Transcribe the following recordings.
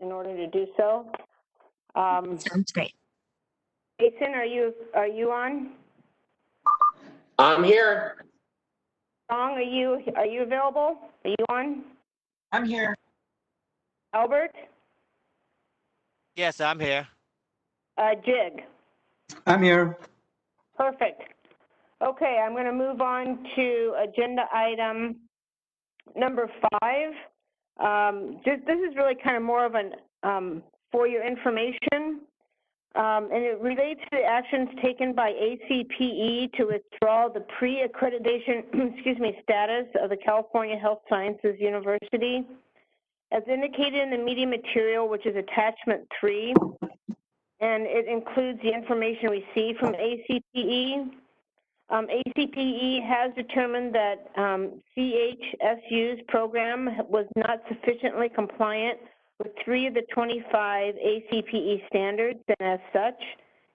in order to do so. Sounds great. Jason, are you on? I'm here. Song, are you available? Are you on? I'm here. Albert? Yes, I'm here. Jig? I'm here. Perfect. Okay, I'm going to move on to agenda item number 5. This is really kind of more of an for your information, and it relates to the actions taken by ACPE to withdraw the pre-accreditation status of the California Health Sciences University. As indicated in the meeting material, which is attachment 3, and it includes the information received from ACPE. ACPE has determined that CHSU's program was not sufficiently compliant with 3 of the 25 ACPE standards, and as such,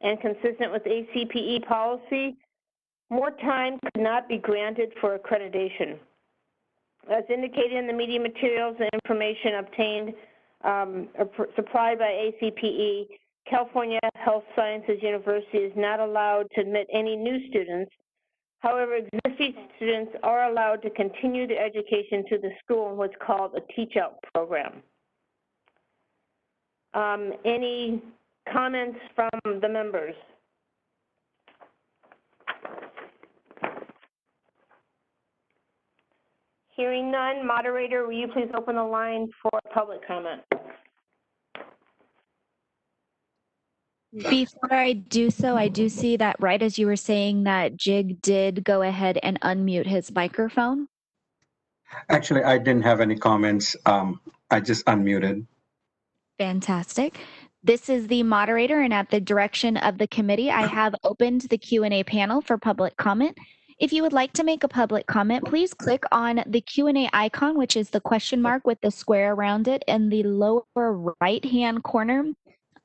and consistent with ACPE policy, more time could not be granted for accreditation. As indicated in the meeting materials and information obtained or supplied by ACPE, California Health Sciences University is not allowed to admit any new students. However, existing students are allowed to continue their education through the school in what's called a teach-out program. Any comments from the members? Hearing none, moderator, will you please open the line for public comment? Before I do so, I do see that right as you were saying that Jig did go ahead and unmute his microphone. Actually, I didn't have any comments. I just unmuted. Fantastic. This is the moderator, and at the direction of the committee, I have opened the Q&A panel for public comment. If you would like to make a public comment, please click on the Q&A icon, which is the question mark with the square around it in the lower right-hand corner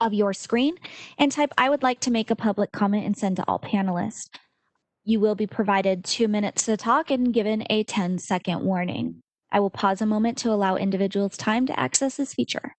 of your screen, and type "I would like to make a public comment" and send to all panelists. You will be provided 2 minutes to talk and given a 10-second warning. I will pause a moment to allow individuals time to access this feature.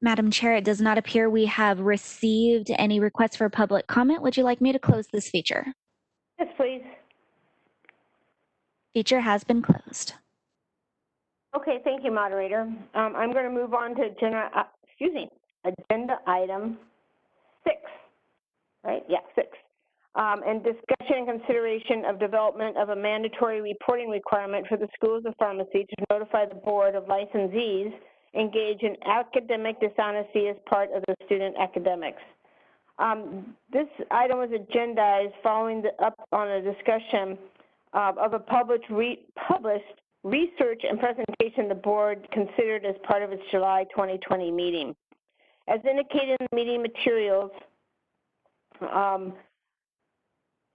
Madam Chair, it does not appear we have received any requests for public comment. Would you like me to close this feature? Yes, please. Feature has been closed. Okay, thank you, moderator. I'm going to move on to agenda item 6. Right? Yeah, 6. And discussion and consideration of development of a mandatory reporting requirement for the schools of pharmacy to notify the board of licensees engaged in academic dishonesty as part of the student academics. This item was agendized following up on a discussion of a published research and presentation the board considered as part of its July 2020 meeting. As indicated in the meeting materials,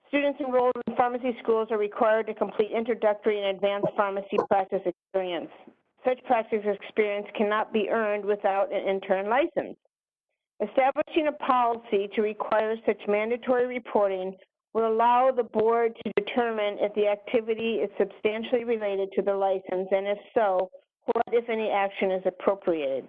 students enrolled in pharmacy schools are required to complete introductory and advanced pharmacy practice experience. Such practice experience cannot be earned without an intern license. Establishing a policy to require such mandatory reporting will allow the board to determine if the activity is substantially related to the license, and if so, what, if any, action is appropriate.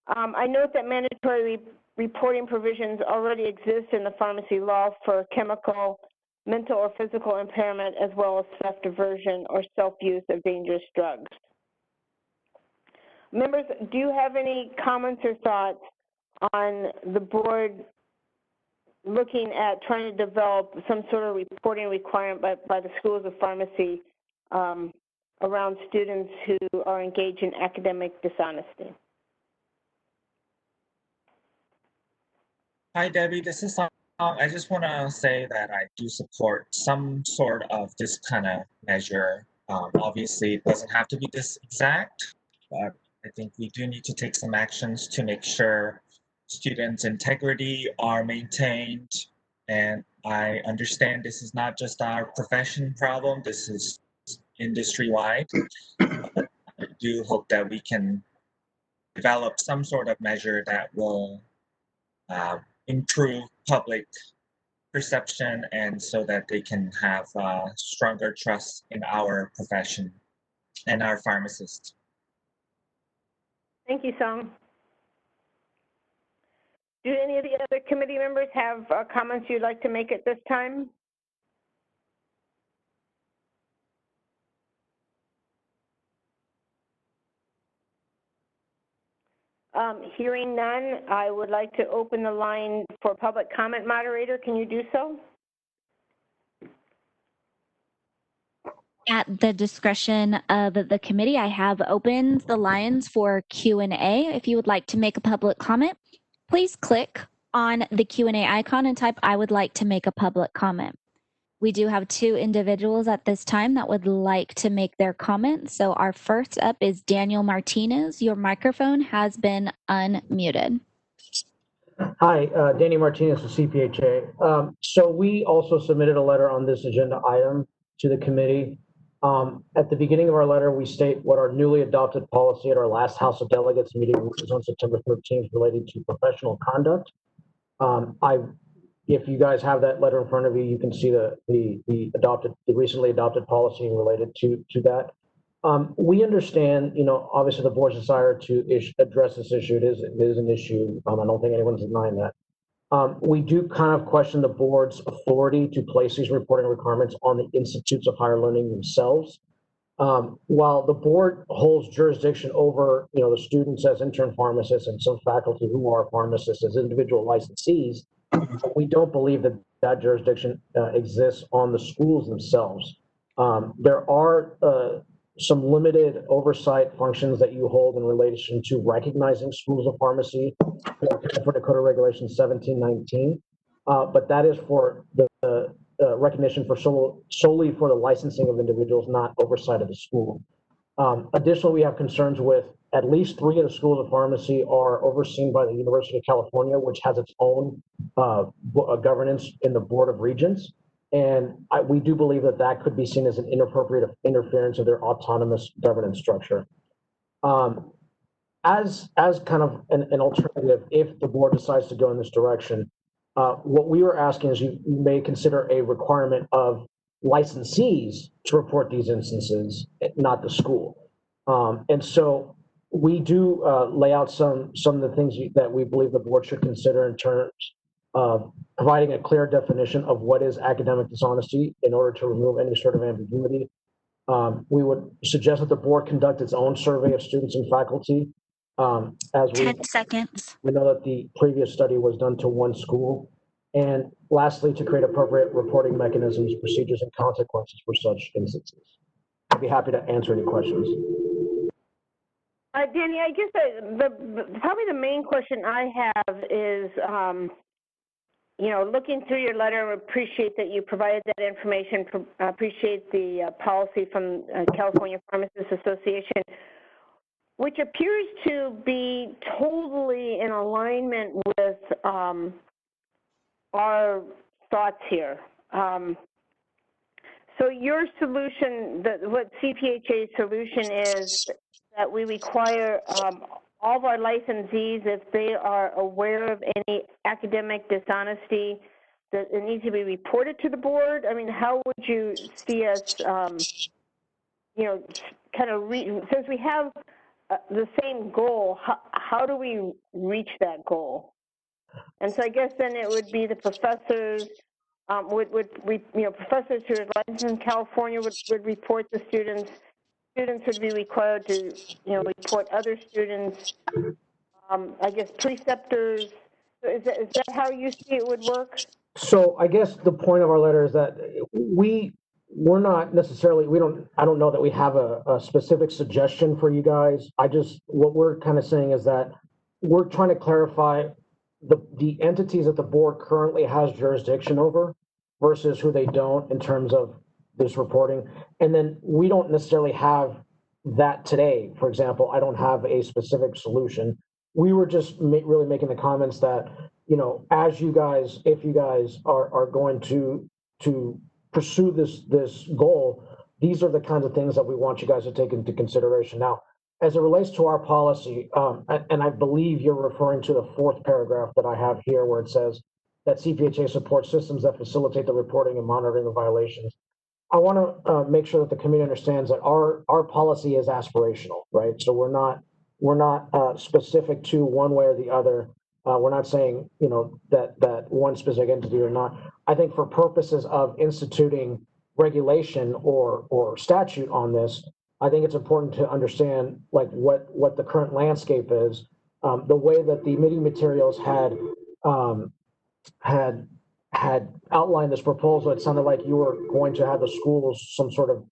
I note that mandatory reporting provisions already exist in the pharmacy law for chemical, mental, or physical impairment, as well as theft, aversion, or self-use of dangerous drugs. Members, do you have any comments or thoughts on the board looking at trying to develop some sort of reporting requirement by the schools of pharmacy around students who are engaged in academic dishonesty? Hi, Debbie. This is Song. I just want to say that I do support some sort of this kind of measure. Obviously, it doesn't have to be this exact, but I think we do need to take some actions to make sure students' integrity are maintained. And I understand this is not just our profession problem, this is industry-wide. I do hope that we can develop some sort of measure that will improve public perception, and so that they can have stronger trust in our profession and our pharmacists. Thank you, Song. Do any of the other committee members have comments you'd like to make at this time? Hearing none, I would like to open the line for public comment. Moderator, can you do so? At the discretion of the committee, I have opened the lines for Q&A. If you would like to make a public comment, please click on the Q&A icon and type, "I would like to make a public comment." We do have 2 individuals at this time that would like to make their comment. So our first up is Daniel Martinez. Your microphone has been unmuted. Hi, Danny Martinez with CPHA. So we also submitted a letter on this agenda item to the committee. At the beginning of our letter, we state what our newly adopted policy at our last House of Delegates meeting, which was on September 13th, related to professional conduct. If you guys have that letter in front of you, you can see the recently adopted policy related to that. We understand, obviously the board's desire to address this issue. It is an issue. I don't think anyone's denying that. We do kind of question the board's authority to place these reporting requirements on the institutes of higher learning themselves. While the board holds jurisdiction over, the students as intern pharmacists and some faculty who are pharmacists as individual licensees, we don't believe that that jurisdiction exists on the schools themselves. There are some limited oversight functions that you hold in relation to recognizing schools of pharmacy for Dakota Regulation 1719, but that is for the recognition for solely for the licensing of individuals, not oversight of the school. Additionally, we have concerns with at least 3 of the schools of pharmacy are overseen by the University of California, which has its own governance in the Board of Regents. And we do believe that that could be seen as an inappropriate interference of their autonomous governance structure. As kind of an alternative, if the board decides to go in this direction, what we were asking is you may consider a requirement of licensees to report these instances, not the school. And so we do lay out some of the things that we believe the board should consider in terms of providing a clear definition of what is academic dishonesty in order to remove any sort of ambiguity. We would suggest that the board conduct its own survey of students and faculty. As 10 seconds. We know that the previous study was done to 1 school. And lastly, to create appropriate reporting mechanisms, procedures, and consequences for such instances. I'd be happy to answer any questions. Danny, I guess probably the main question I have is, looking through your letter, appreciate that you provided that information, appreciate the policy from California Pharmacists Association, which appears to be totally in alignment with our thoughts here. So your solution, what CPHA's solution is that we require all of our licensees, if they are aware of any academic dishonesty, that it needs to be reported to the board. I mean, how would you see us, since we have the same goal, how do we reach that goal? And so I guess then it would be the professors, professors who are licensed in California would report the students. Students would be required to, report other students. I guess preceptors. Is that how you see it would work? So I guess the point of our letter is that we're not necessarily, I don't know that we have a specific suggestion for you guys. What we're kind of saying is that we're trying to clarify the entities that the board currently has jurisdiction over versus who they don't in terms of this reporting. And then we don't necessarily have that today. For example, I don't have a specific solution. We were just really making the comments that, if you guys are going to pursue this goal, these are the kinds of things that we want you guys to take into consideration. Now, as it relates to our policy, and I believe you're referring to the fourth paragraph that I have here where it says that CPHA supports systems that facilitate the reporting and monitoring of violations. I want to make sure that the community understands that our policy is aspirational, right? So we're not specific to one way or the other. We're not saying, you know, that one specific entity or not. I think for purposes of instituting regulation or statute on this, I think it's important to understand like what the current landscape is. The way that the meeting materials had outlined this proposal, it sounded like you were going to have the schools some sort of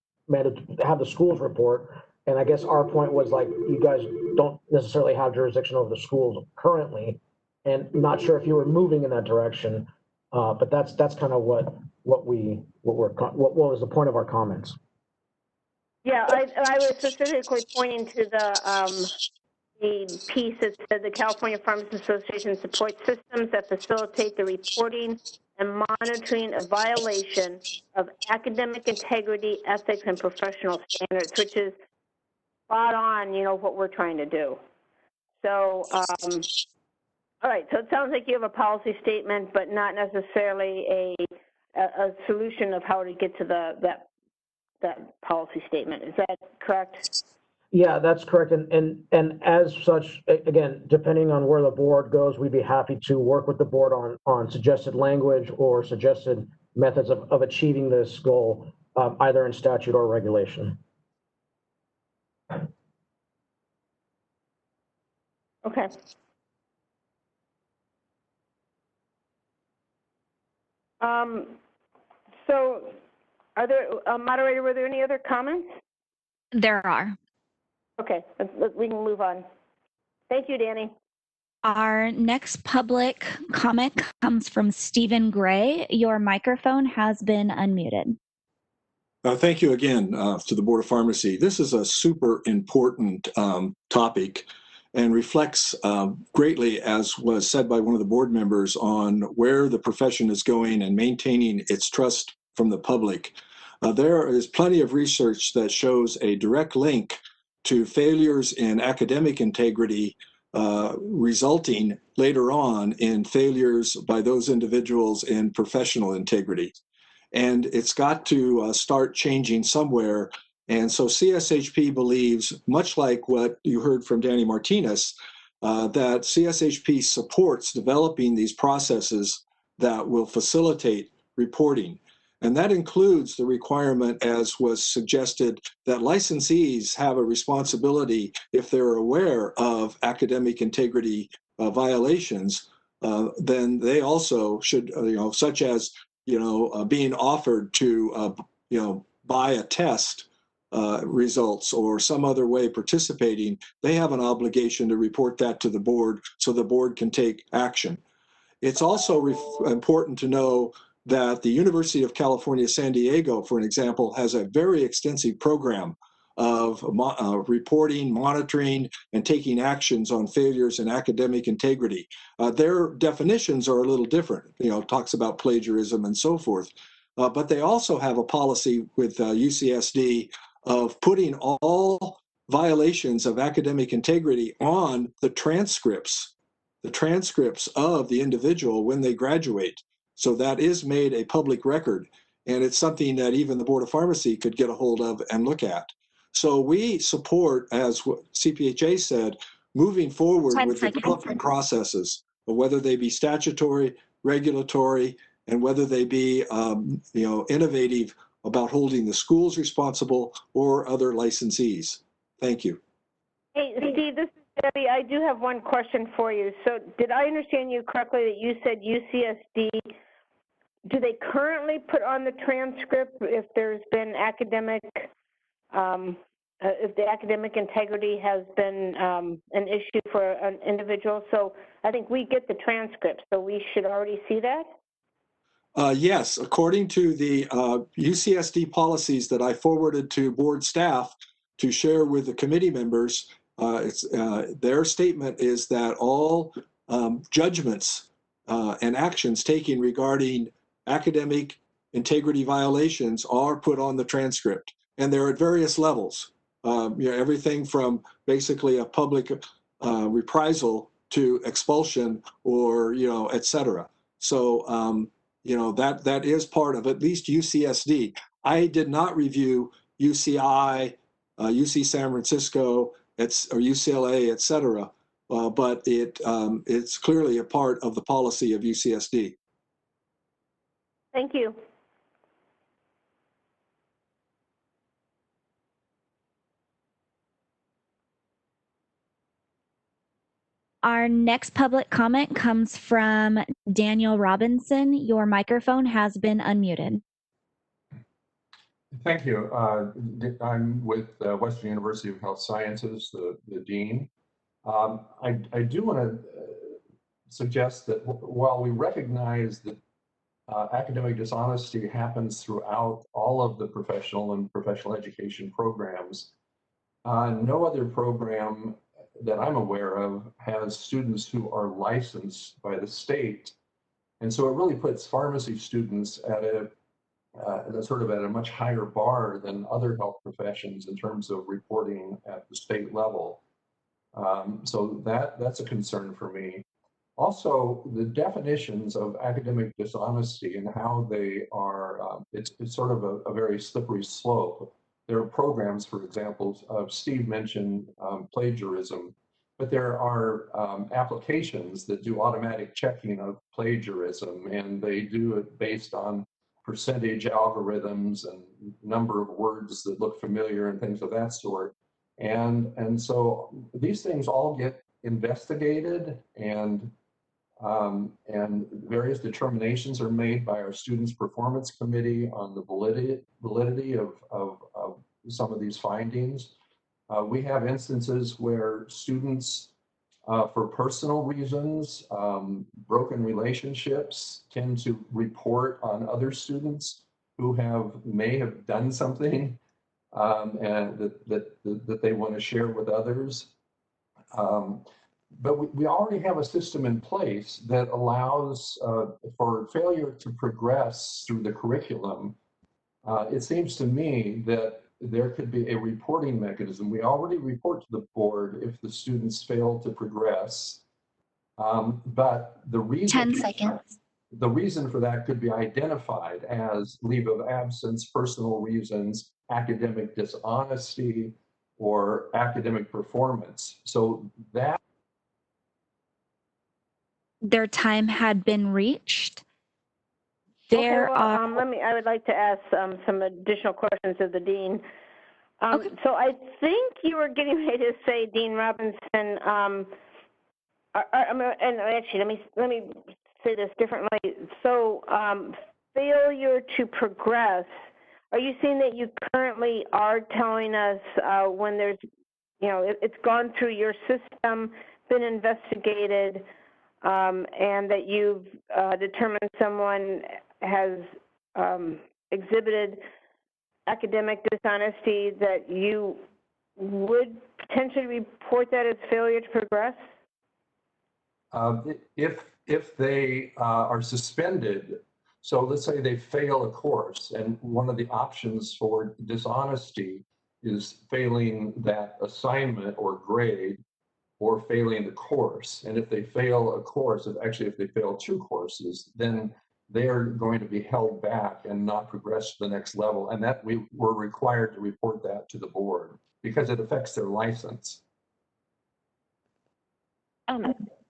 have the schools report. And I guess our point was like, you guys don't necessarily have jurisdiction over the schools currently, and not sure if you were moving in that direction. But that's kind of what was the point of our comments. Yeah, I was specifically pointing to the piece that said the California Pharmacist Association supports systems that facilitate the reporting and monitoring of violation of academic integrity, ethics, and professional standards, which is spot on, you know, what we're trying to do. So, all right, so it sounds like you have a policy statement, but not necessarily a solution of how to get to that policy statement. Is that correct? Yeah, that's correct. And as such, again, depending on where the board goes, we'd be happy to work with the board on suggested language or suggested methods of achieving this goal, either in statute or regulation. Okay. So are there, moderator, were there any other comments? There are. Okay, we can move on. Thank you, Danny. Our next public comment comes from Stephen Gray. Your microphone has been unmuted. Thank you again to the Board of Pharmacy. This is a super important topic and reflects greatly, as was said by one of the board members, on where the profession is going and maintaining its trust from the public. There is plenty of research that shows a direct link to failures in academic integrity resulting later on in failures by those individuals in professional integrity. And it's got to start changing somewhere. And so CSHP believes, much like what you heard from Danny Martinez, that CSHP supports developing these processes that will facilitate reporting. And that includes the requirement, as was suggested, that licensees have a responsibility, if they're aware of academic integrity violations, then they also should, such as, being offered to, buy a test results or some other way participating, they have an obligation to report that to the board so the board can take action. It's also important to know that the University of California, San Diego, for an example, has a very extensive program of reporting, monitoring, and taking actions on failures in academic integrity. Their definitions are a little different, talks about plagiarism and so forth. But they also have a policy with UCSD of putting all violations of academic integrity on the transcripts of the individual when they graduate. So that is made a public record, and it's something that even the Board of Pharmacy could get a hold of and look at. So we support, as CPHA said, moving forward with the development processes, whether they be statutory, regulatory, and whether they be innovative about holding the schools responsible or other licensees. Thank you. Hey, Steve, this is Debbie. I do have one question for you. So did I understand you correctly that you said UCSD, do they currently put on the transcript if there's been if the academic integrity has been an issue for an individual? So I think we get the transcript, so we should already see that? Yes, according to the UCSD policies that I forwarded to board staff to share with the committee members, their statement is that all judgments and actions taken regarding academic integrity violations are put on the transcript, and they're at various levels. Everything from basically a public reprisal to expulsion or, et cetera. So, that is part of at least UCSD. I did not review UCI, UC San Francisco, or UCLA, et cetera, but it's clearly a part of the policy of UCSD. Thank you. Our next public comment comes from Daniel Robinson. Your microphone has been unmuted. Thank you. I'm with Western University of Health Sciences, the dean. I do want to suggest that while we recognize that academic dishonesty happens throughout all of the professional and professional education programs, no other program that I'm aware of has students who are licensed by the state. And so it really puts pharmacy students at a much higher bar than other health professions in terms of reporting at the state level. So that's a concern for me. Also, the definitions of academic dishonesty and how they are, it's sort of a very slippery slope. There are programs, for example, Steve mentioned plagiarism, but there are applications that do automatic checking of plagiarism, and they do it based on percentage algorithms and number of words that look familiar and things of that sort. And so these things all get investigated, and various determinations are made by our Students' Performance Committee on the validity of some of these findings. We have instances where students, for personal reasons, broken relationships, tend to report on other students who may have done something and that they want to share with others. But we already have a system in place that allows for failure to progress through the curriculum. It seems to me that there could be a reporting mechanism. We already report to the board if the students fail to progress. But the reason 10 seconds. The reason for that could be identified as leave of absence, personal reasons, academic dishonesty, or academic performance. So that Their time had been reached. Okay, well, I would like to ask some additional questions of the dean. Okay. So I think you were getting ready to say, Dean Robinson, and actually, let me say this differently. So failure to progress, are you saying that you currently are telling us when there's, it's gone through your system, been investigated, and that you've determined someone has exhibited academic dishonesty, that you would potentially report that as failure to progress? If they are suspended, so let's say they fail a course, and one of the options for dishonesty is failing that assignment or grade, or failing the course. And if they fail a course, if they fail 2 courses, then they're going to be held back and not progress to the next level. And that we were required to report that to the board because it affects their license.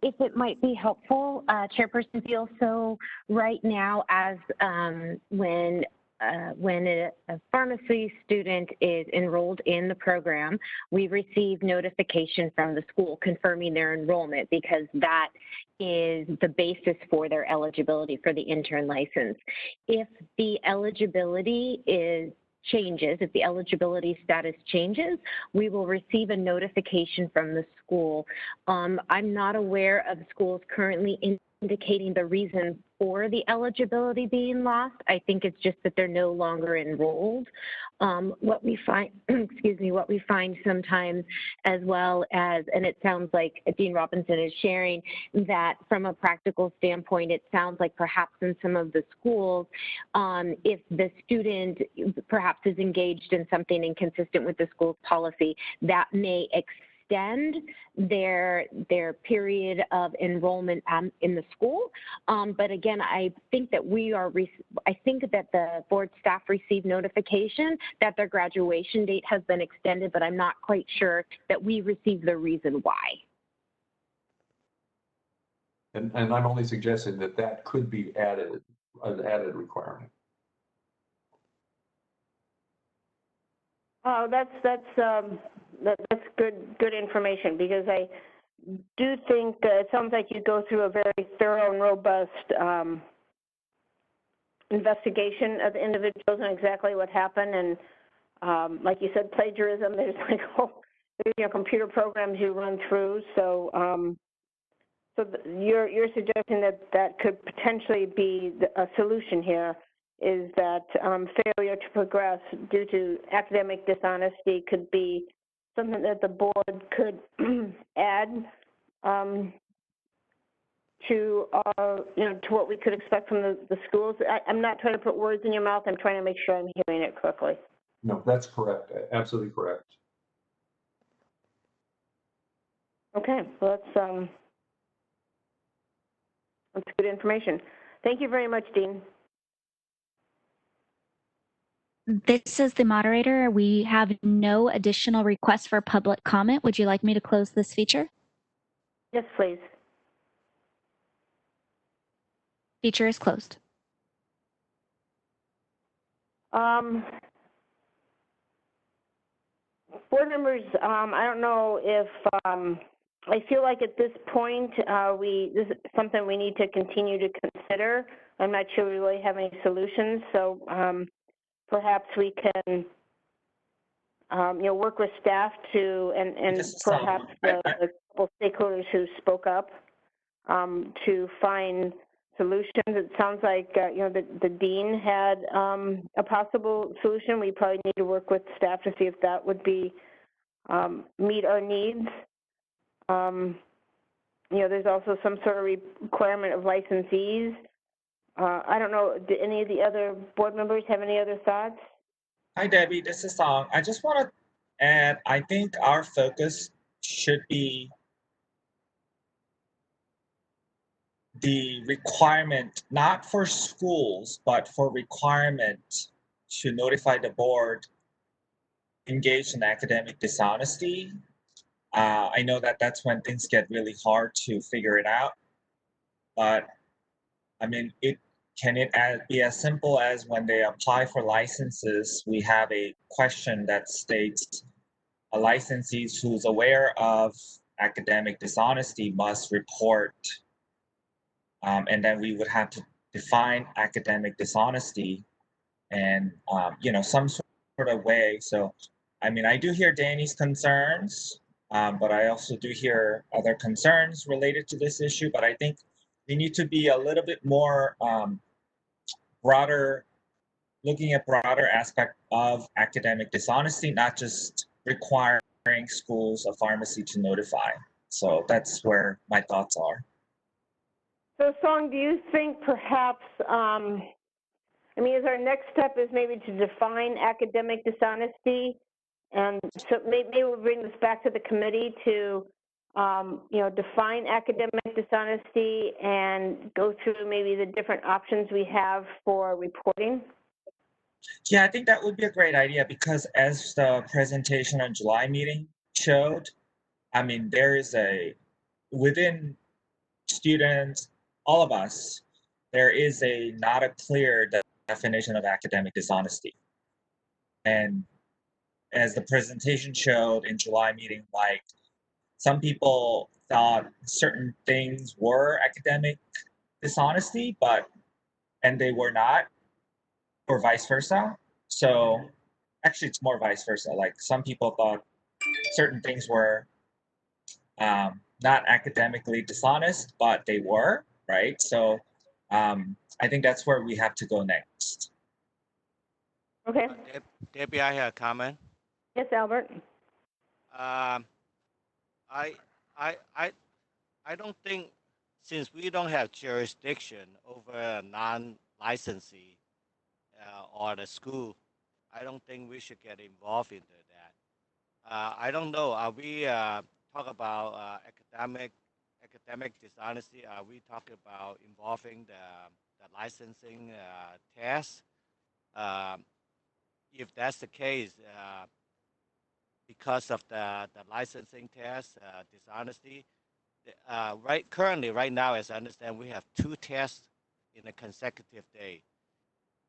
If it might be helpful, Chairperson Field, so right now, as when a pharmacy student is enrolled in the program, we receive notification from the school confirming their enrollment, because that is the basis for their eligibility for the intern license. If the eligibility changes, if the eligibility status changes, we will receive a notification from the school. I'm not aware of schools currently indicating the reason for the eligibility being lost. I think it's just that they're no longer enrolled. What we find, excuse me, what we find sometimes as well as, and it sounds like Dean Robinson is sharing that from a practical standpoint, it sounds like perhaps in some of the schools, if the student perhaps is engaged in something inconsistent with the school's policy, that may extend their period of enrollment in the school. But again, I think that the board staff received notification that their graduation date has been extended, but I'm not quite sure that we received the reason why. And I'm only suggesting that that could be added, an added requirement. Oh, that's good information, because I do think it sounds like you go through a very thorough and robust investigation of the individuals and exactly what happened. And like you said, plagiarism. There's there's computer programs you run through. So you're suggesting that could potentially be a solution here. Is that failure to progress due to academic dishonesty could be something that the board could add to what we could expect from the schools. I'm not trying to put words in your mouth. I'm trying to make sure I'm hearing it correctly. No, that's correct. Absolutely correct. Okay, well, that's good information. Thank you very much, Dean. This is the moderator. We have no additional requests for public comment. Would you like me to close this feature? Yes, please. Feature is closed. Board members, I don't know if I feel like at this point this is something we need to continue to consider. I'm not sure we really have any solutions, so perhaps we can work with staff and perhaps the couple stakeholders who spoke up to find solutions. It sounds like the dean had a possible solution. We probably need to work with staff to see if that would be meet our needs. There's also some sort of requirement of licensees. I don't know, do any of the other board members have any other thoughts? Hi, Debbie, this is Song. I just want to add, I think our focus should be the requirement, not for schools, but for requirement to notify the board engaged in academic dishonesty. I know that that's when things get really hard to figure it out, but I mean, can it be as simple as when they apply for licenses, we have a question that states a licensee who's aware of academic dishonesty must report, and then we would have to define academic dishonesty and some sort of way. So, I mean, I do hear Danny's concerns, but I also do hear other concerns related to this issue. But I think we need to be a little bit more broader, looking at broader aspect of academic dishonesty, not just requiring schools of pharmacy to notify. So that's where my thoughts are. So, Song, do you think perhaps, is our next step is maybe to define academic dishonesty? And so maybe we'll bring this back to the committee to, define academic dishonesty and go through maybe the different options we have for reporting? Yeah, I think that would be a great idea, because as the presentation on July meeting showed, I mean, there is within students, all of us, there is not a clear definition of academic dishonesty. And as the presentation showed in July meeting, like some people thought certain things were academic dishonesty, and they were not, or vice versa. So actually it's more vice versa. Like some people thought certain things were not academically dishonest, but they were, right? So I think that's where we have to go next. Okay. Debbie, I have a comment. Yes, Albert. Um, I, I, I, I don't think, since we don't have jurisdiction over a non-licensee or the school, I don't think we should get involved into that. I don't know. Are we talk about academic dishonesty? Are we talking about involving the licensing test? Um, if that's the case, because of the licensing test dishonesty, currently right now, as I understand, we have 2 tests in a consecutive day.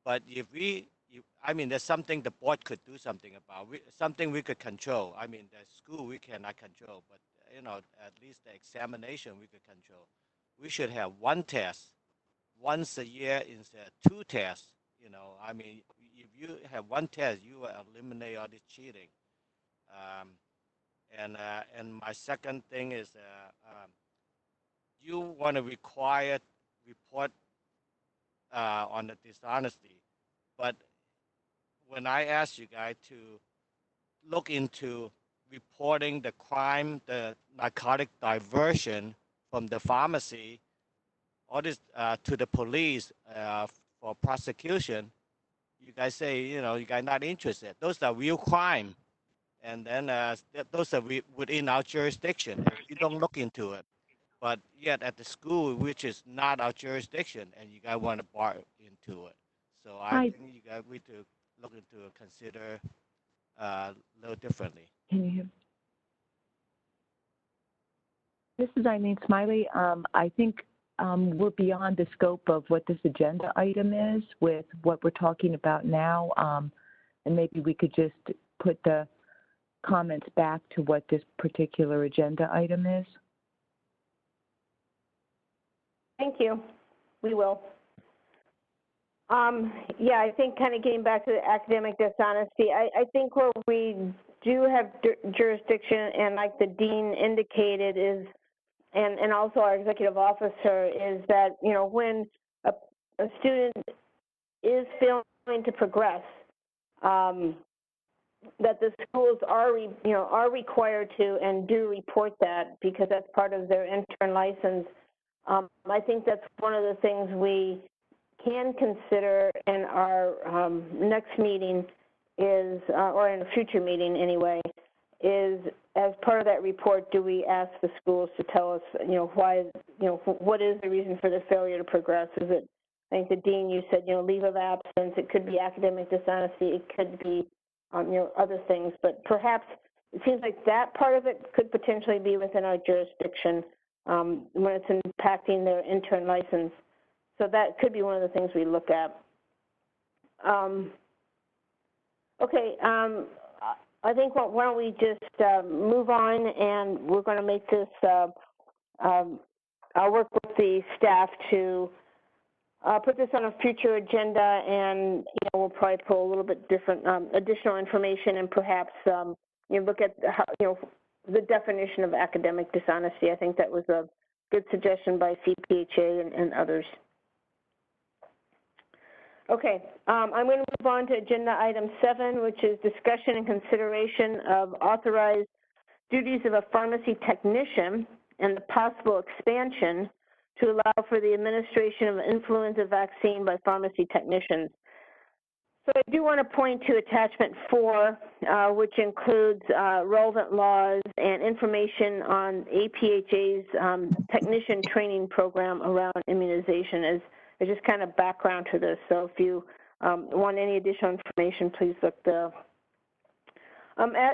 But I mean, there's something the board could do something about. Something we could control. I mean, the school we cannot control, but at least the examination we could control. We should have 1 test once a year instead of 2 tests. I mean, if you have 1 test, you will eliminate all this cheating. And my second thing is, you want to require report on the dishonesty, but when I ask you guys to look into reporting the crime, the narcotic diversion from the pharmacy, all this to the police for prosecution, you guys say, you guys not interested. Those are real crime. And then those are within our jurisdiction, and we don't look into it. But yet at the school, which is not our jurisdiction, and you guys want to bar into it. So I think you guys need to look into it, consider a little differently. Can you hear? This is Eileen Smiley. I think we're beyond the scope of what this agenda item is with what we're talking about now. And maybe we could just put the comments back to what this particular agenda item is. Thank you. We will. Yeah, I think kind of getting back to the academic dishonesty, I think where we do have jurisdiction, and like the dean indicated, is, and also our executive officer, is that, when a student is failing to progress, that the schools are required to and do report that, because that's part of their intern license. I think that's one of the things we can consider in our next meeting is, or in a future meeting anyway, is as part of that report, do we ask the schools to tell us, why, what is the reason for the failure to progress? Is it, I think the dean, you said, leave of absence, it could be academic dishonesty, it could be, other things, but perhaps it seems like that part of it could potentially be within our jurisdiction when it's impacting their intern license. So that could be one of the things we look at. Okay, I think why don't we just move on, and we're going to make this, I'll work with the staff to put this on a future agenda, and we'll probably pull a little bit different additional information, and perhaps look at how, the definition of academic dishonesty. I think that was a good suggestion by CPHA and others. Okay, I'm going to move on to agenda item 7, which is discussion and consideration of authorized duties of a pharmacy technician and the possible expansion to allow for the administration of influenza vaccine by pharmacy technicians. So I do want to point to attachment 4, which includes relevant laws and information on APHA's technician training program around immunization as just kind of background to this. So if you want any additional information, please look there.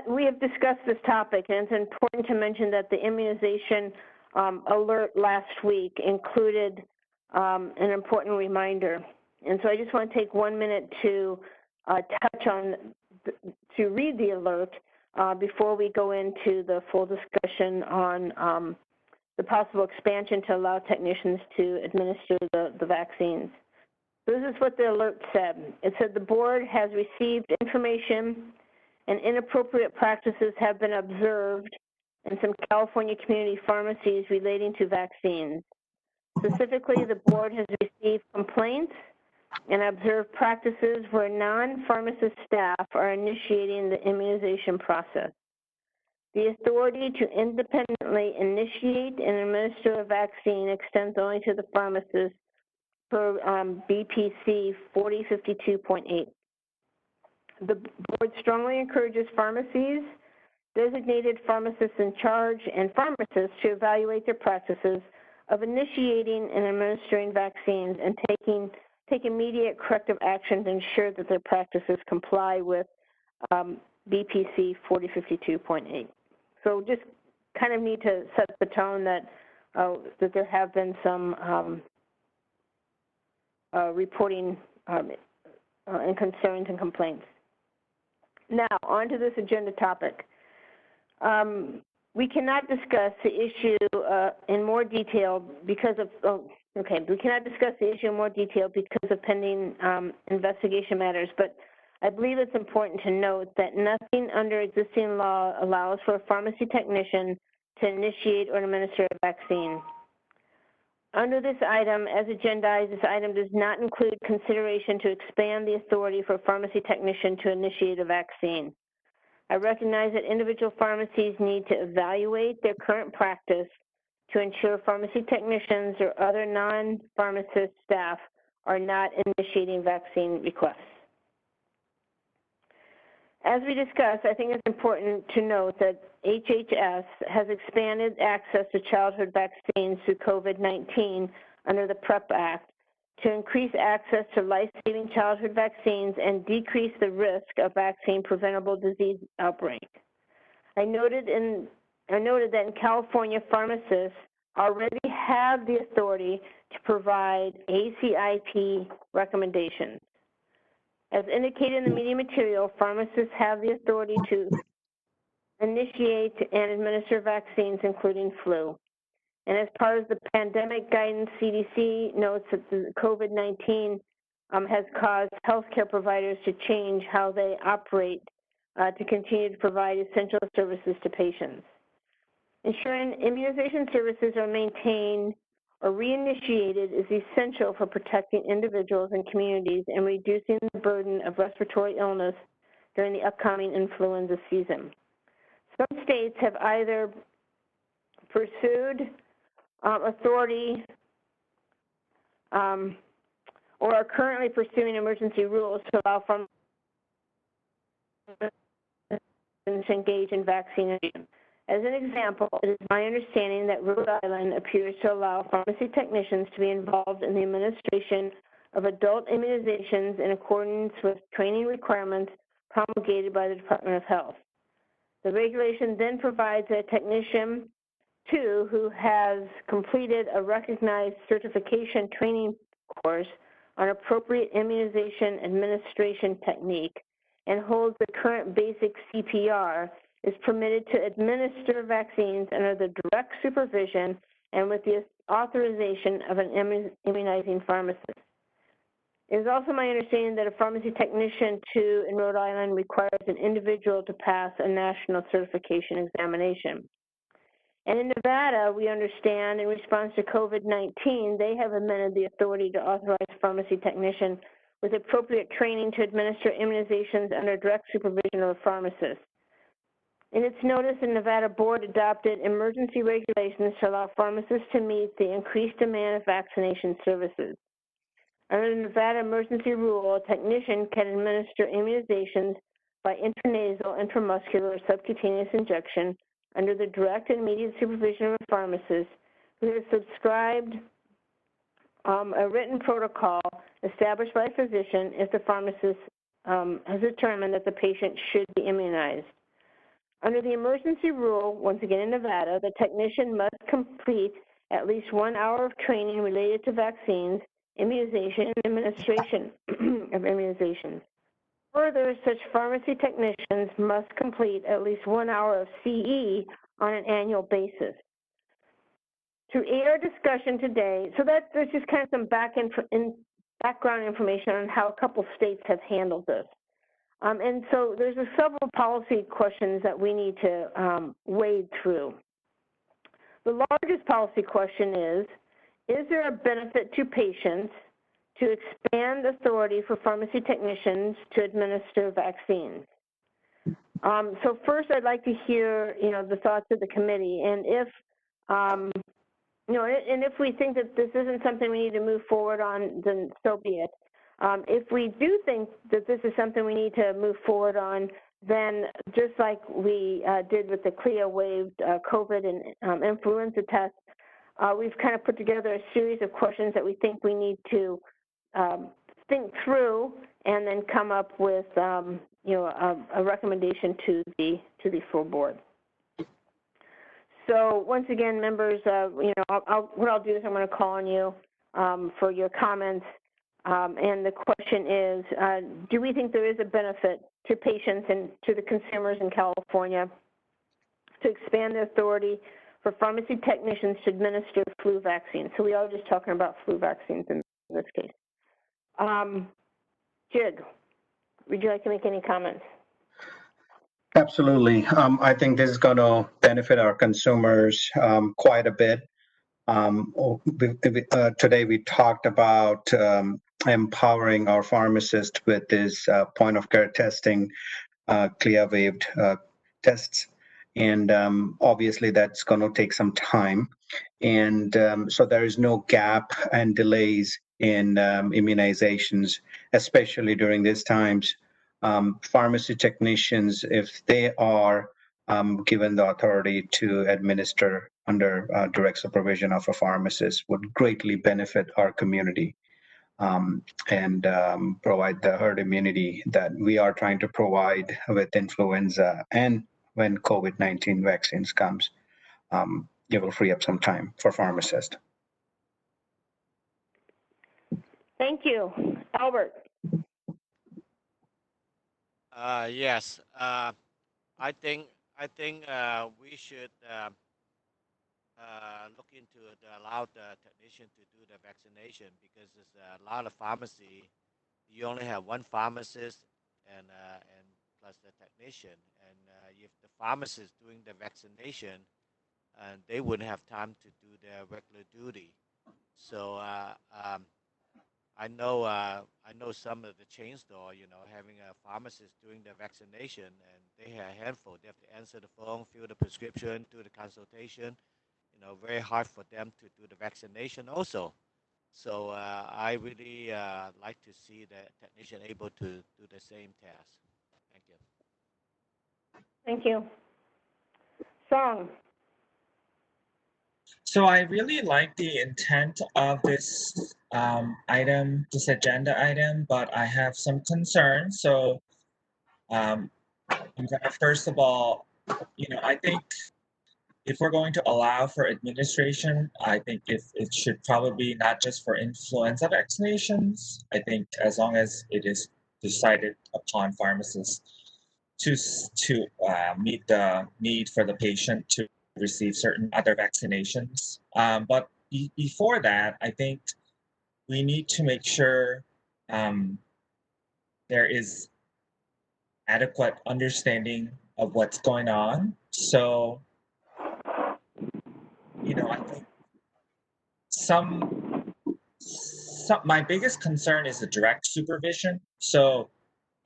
We have discussed this topic, and it's important to mention that the immunization alert last week included an important reminder. And so I just want to take 1 minute to touch on, to read the alert before we go into the full discussion on the possible expansion to allow technicians to administer the vaccines. So this is what the alert said. It said the board has received information and inappropriate practices have been observed in some California community pharmacies relating to vaccines. Specifically, the board has received complaints and observed practices where non-pharmacist staff are initiating the immunization process. The authority to independently initiate and administer a vaccine extends only to the pharmacist per BPC 4052.8. The board strongly encourages pharmacies, designated pharmacists in charge, and pharmacists to evaluate their practices of initiating and administering vaccines and take immediate corrective action to ensure that their practices comply with BPC 4052.8. So just kind of need to set the tone that there have been some reporting and concerns and complaints. Now, on to this agenda topic. We cannot discuss the issue in more detail because of, we cannot discuss the issue in more detail because of pending investigation matters, but I believe it's important to note that nothing under existing law allows for a pharmacy technician to initiate or administer a vaccine. Under this item, as agendized, this item does not include consideration to expand the authority for a pharmacy technician to initiate a vaccine. I recognize that individual pharmacies need to evaluate their current practice to ensure pharmacy technicians or other non-pharmacist staff are not initiating vaccine requests. As we discussed, I think it's important to note that HHS has expanded access to childhood vaccines through COVID-19 under the PrEP Act to increase access to life-saving childhood vaccines and decrease the risk of vaccine-preventable disease outbreak. I noted that in California, pharmacists already have the authority to provide ACIP recommendations. As indicated in the media material, pharmacists have the authority to initiate and administer vaccines, including flu. And as part of the pandemic guidance, CDC notes that the COVID-19 has caused healthcare providers to change how they operate to continue to provide essential services to patients. Ensuring immunization services are maintained or reinitiated is essential for protecting individuals and communities and reducing the burden of respiratory illness during the upcoming influenza season. Some states have either pursued authority or are currently pursuing emergency rules to allow pharmacists to engage in vaccination. As an example, it is my understanding that Rhode Island appears to allow pharmacy technicians to be involved in the administration of adult immunizations in accordance with training requirements promulgated by the Department of Health. The regulation then provides a technician, too, who has completed a recognized certification training course on appropriate immunization administration technique and holds the current basic CPR, is permitted to administer vaccines under the direct supervision and with the authorization of an immunizing pharmacist. It is also my understanding that a pharmacy technician, too, in Rhode Island requires an individual to pass a national certification examination. And in Nevada, we understand in response to COVID-19, they have amended the authority to authorize pharmacy technician with appropriate training to administer immunizations under direct supervision of a pharmacist. In its notice, the Nevada board adopted emergency regulations to allow pharmacists to meet the increased demand of vaccination services. Under the Nevada emergency rule, a technician can administer immunizations by intranasal, intramuscular, or subcutaneous injection under the direct and immediate supervision of a pharmacist who has subscribed a written protocol established by a physician if the pharmacist has determined that the patient should be immunized. Under the emergency rule, once again in Nevada, the technician must complete at least 1 hour of training related to vaccines, immunization, and administration of immunizations. Further, such pharmacy technicians must complete at least 1 hour of CE on an annual basis. To aid our discussion today, so there's just kind of some background information on how a couple states have handled this. And so there's several policy questions that we need to wade through. The largest policy question is is there a benefit to patients to expand authority for pharmacy technicians to administer vaccines? So first, I'd like to hear, the thoughts of the committee, and if, and if we think that this isn't something we need to move forward on, then so be it. If we do think that this is something we need to move forward on, then just like we did with the CLIA waived COVID and influenza tests, we've kind of put together a series of questions that we think we need to think through and then come up with, a recommendation to the full board. So once again, members, what I'll do is I'm going to call on you for your comments. And the question is, do we think there is a benefit to patients and to the consumers in California to expand the authority for pharmacy technicians to administer flu vaccines? So we are just talking about flu vaccines in this case. Jig, would you like to make any comments? Absolutely. I think this is going to benefit our consumers quite a bit. Today we talked about empowering our pharmacists with this point of care testing, CLIA waived tests. And obviously that's going to take some time. And so there is no gap and delays in immunizations, especially during these times. Pharmacy technicians, if they are given the authority to administer under direct supervision of a pharmacist, would greatly benefit our community and provide the herd immunity that we are trying to provide with influenza. And when COVID-19 vaccines comes, it will free up some time for pharmacists. Thank you. Albert. Yes. I think we should look into allow the technician to do the vaccination, because there's a lot of pharmacy. You only have one pharmacist and plus the technician, and if the pharmacist doing the vaccination, they wouldn't have time to do their regular duty. So I know some of the chain store, having a pharmacist doing the vaccination, and they have a handful. They have to answer the phone, fill the prescription, do the consultation. Very hard for them to do the vaccination also. So I really like to see the technician able to do the same task. Thank you. Thank you. Song. So I really like the intent of this this agenda item, but I have some concerns. So I'm gonna, first of all, I think if we're going to allow for administration, I think if it should probably be not just for influenza vaccinations. I think as long as it is decided upon pharmacists to meet the need for the patient to receive certain other vaccinations. But before that, I think we need to make sure there is adequate understanding of what's going on. So, I think my biggest concern is the direct supervision. So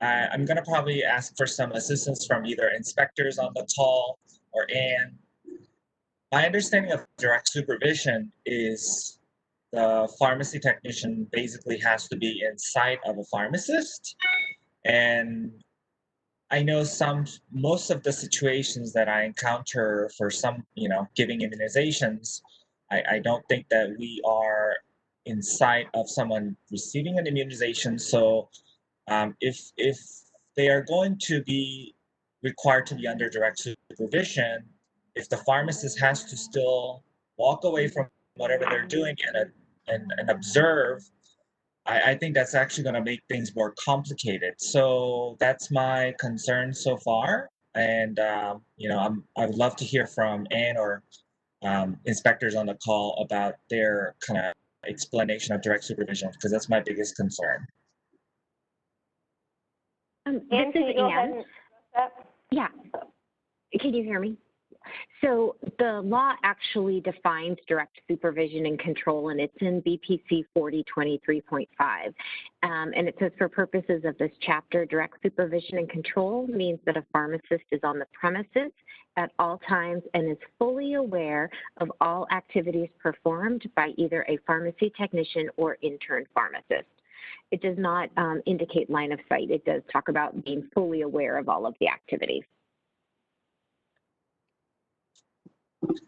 I'm going to probably ask for some assistance from either inspectors on the call or Anne. My understanding of direct supervision is the pharmacy technician basically has to be in sight of a pharmacist. And I know most of the situations that I encounter for some, giving immunizations, I don't think that we are in sight of someone receiving an immunization. So if they are going to be required to be under direct supervision, if the pharmacist has to still walk away from whatever they're doing and observe, I think that's actually going to make things more complicated. So that's my concern so far. And, I would love to hear from Anne or inspectors on the call about their kind of explanation of direct supervision, because that's my biggest concern. Anne, can you go ahead and address that? Yeah. Can you hear me? So the law actually defines direct supervision and control, and it's in BPC 4023.5. And it says, for purposes of this chapter, direct supervision and control means that a pharmacist is on the premises at all times and is fully aware of all activities performed by either a pharmacy technician or intern pharmacist. It does not indicate line of sight. It does talk about being fully aware of all of the activities.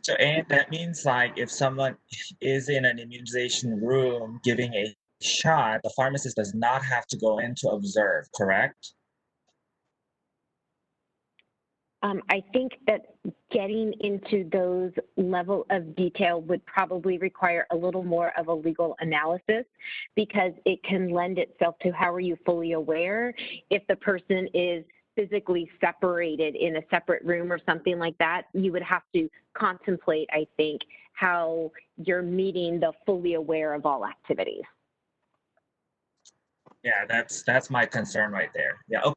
So, and that means like if someone is in an immunization room giving a shot, the pharmacist does not have to go in to observe, correct? I think that getting into those level of detail would probably require a little more of a legal analysis, because it can lend itself to how are you fully aware if the person is physically separated in a separate room or something like that. You would have to contemplate, I think, how you're meeting the fully aware of all activities. Yeah, that's my concern right there. Yeah. Okay.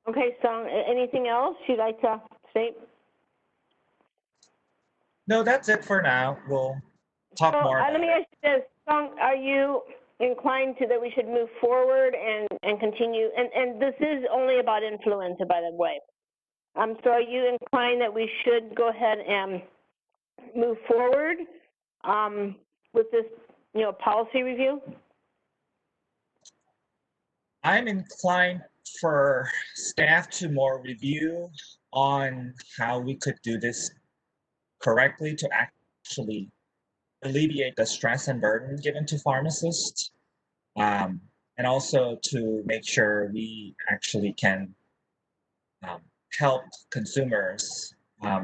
Okay, Song, anything else you'd like to say? No, that's it for now. We'll talk more about Let me ask you this, Song, are you inclined to that we should move forward and continue? And this is only about influenza, by the way. So are you inclined that we should go ahead and move forward with this, policy review? I'm inclined for staff to more review on how we could do this correctly to actually alleviate the stress and burden given to pharmacists, and also to make sure we actually can help consumers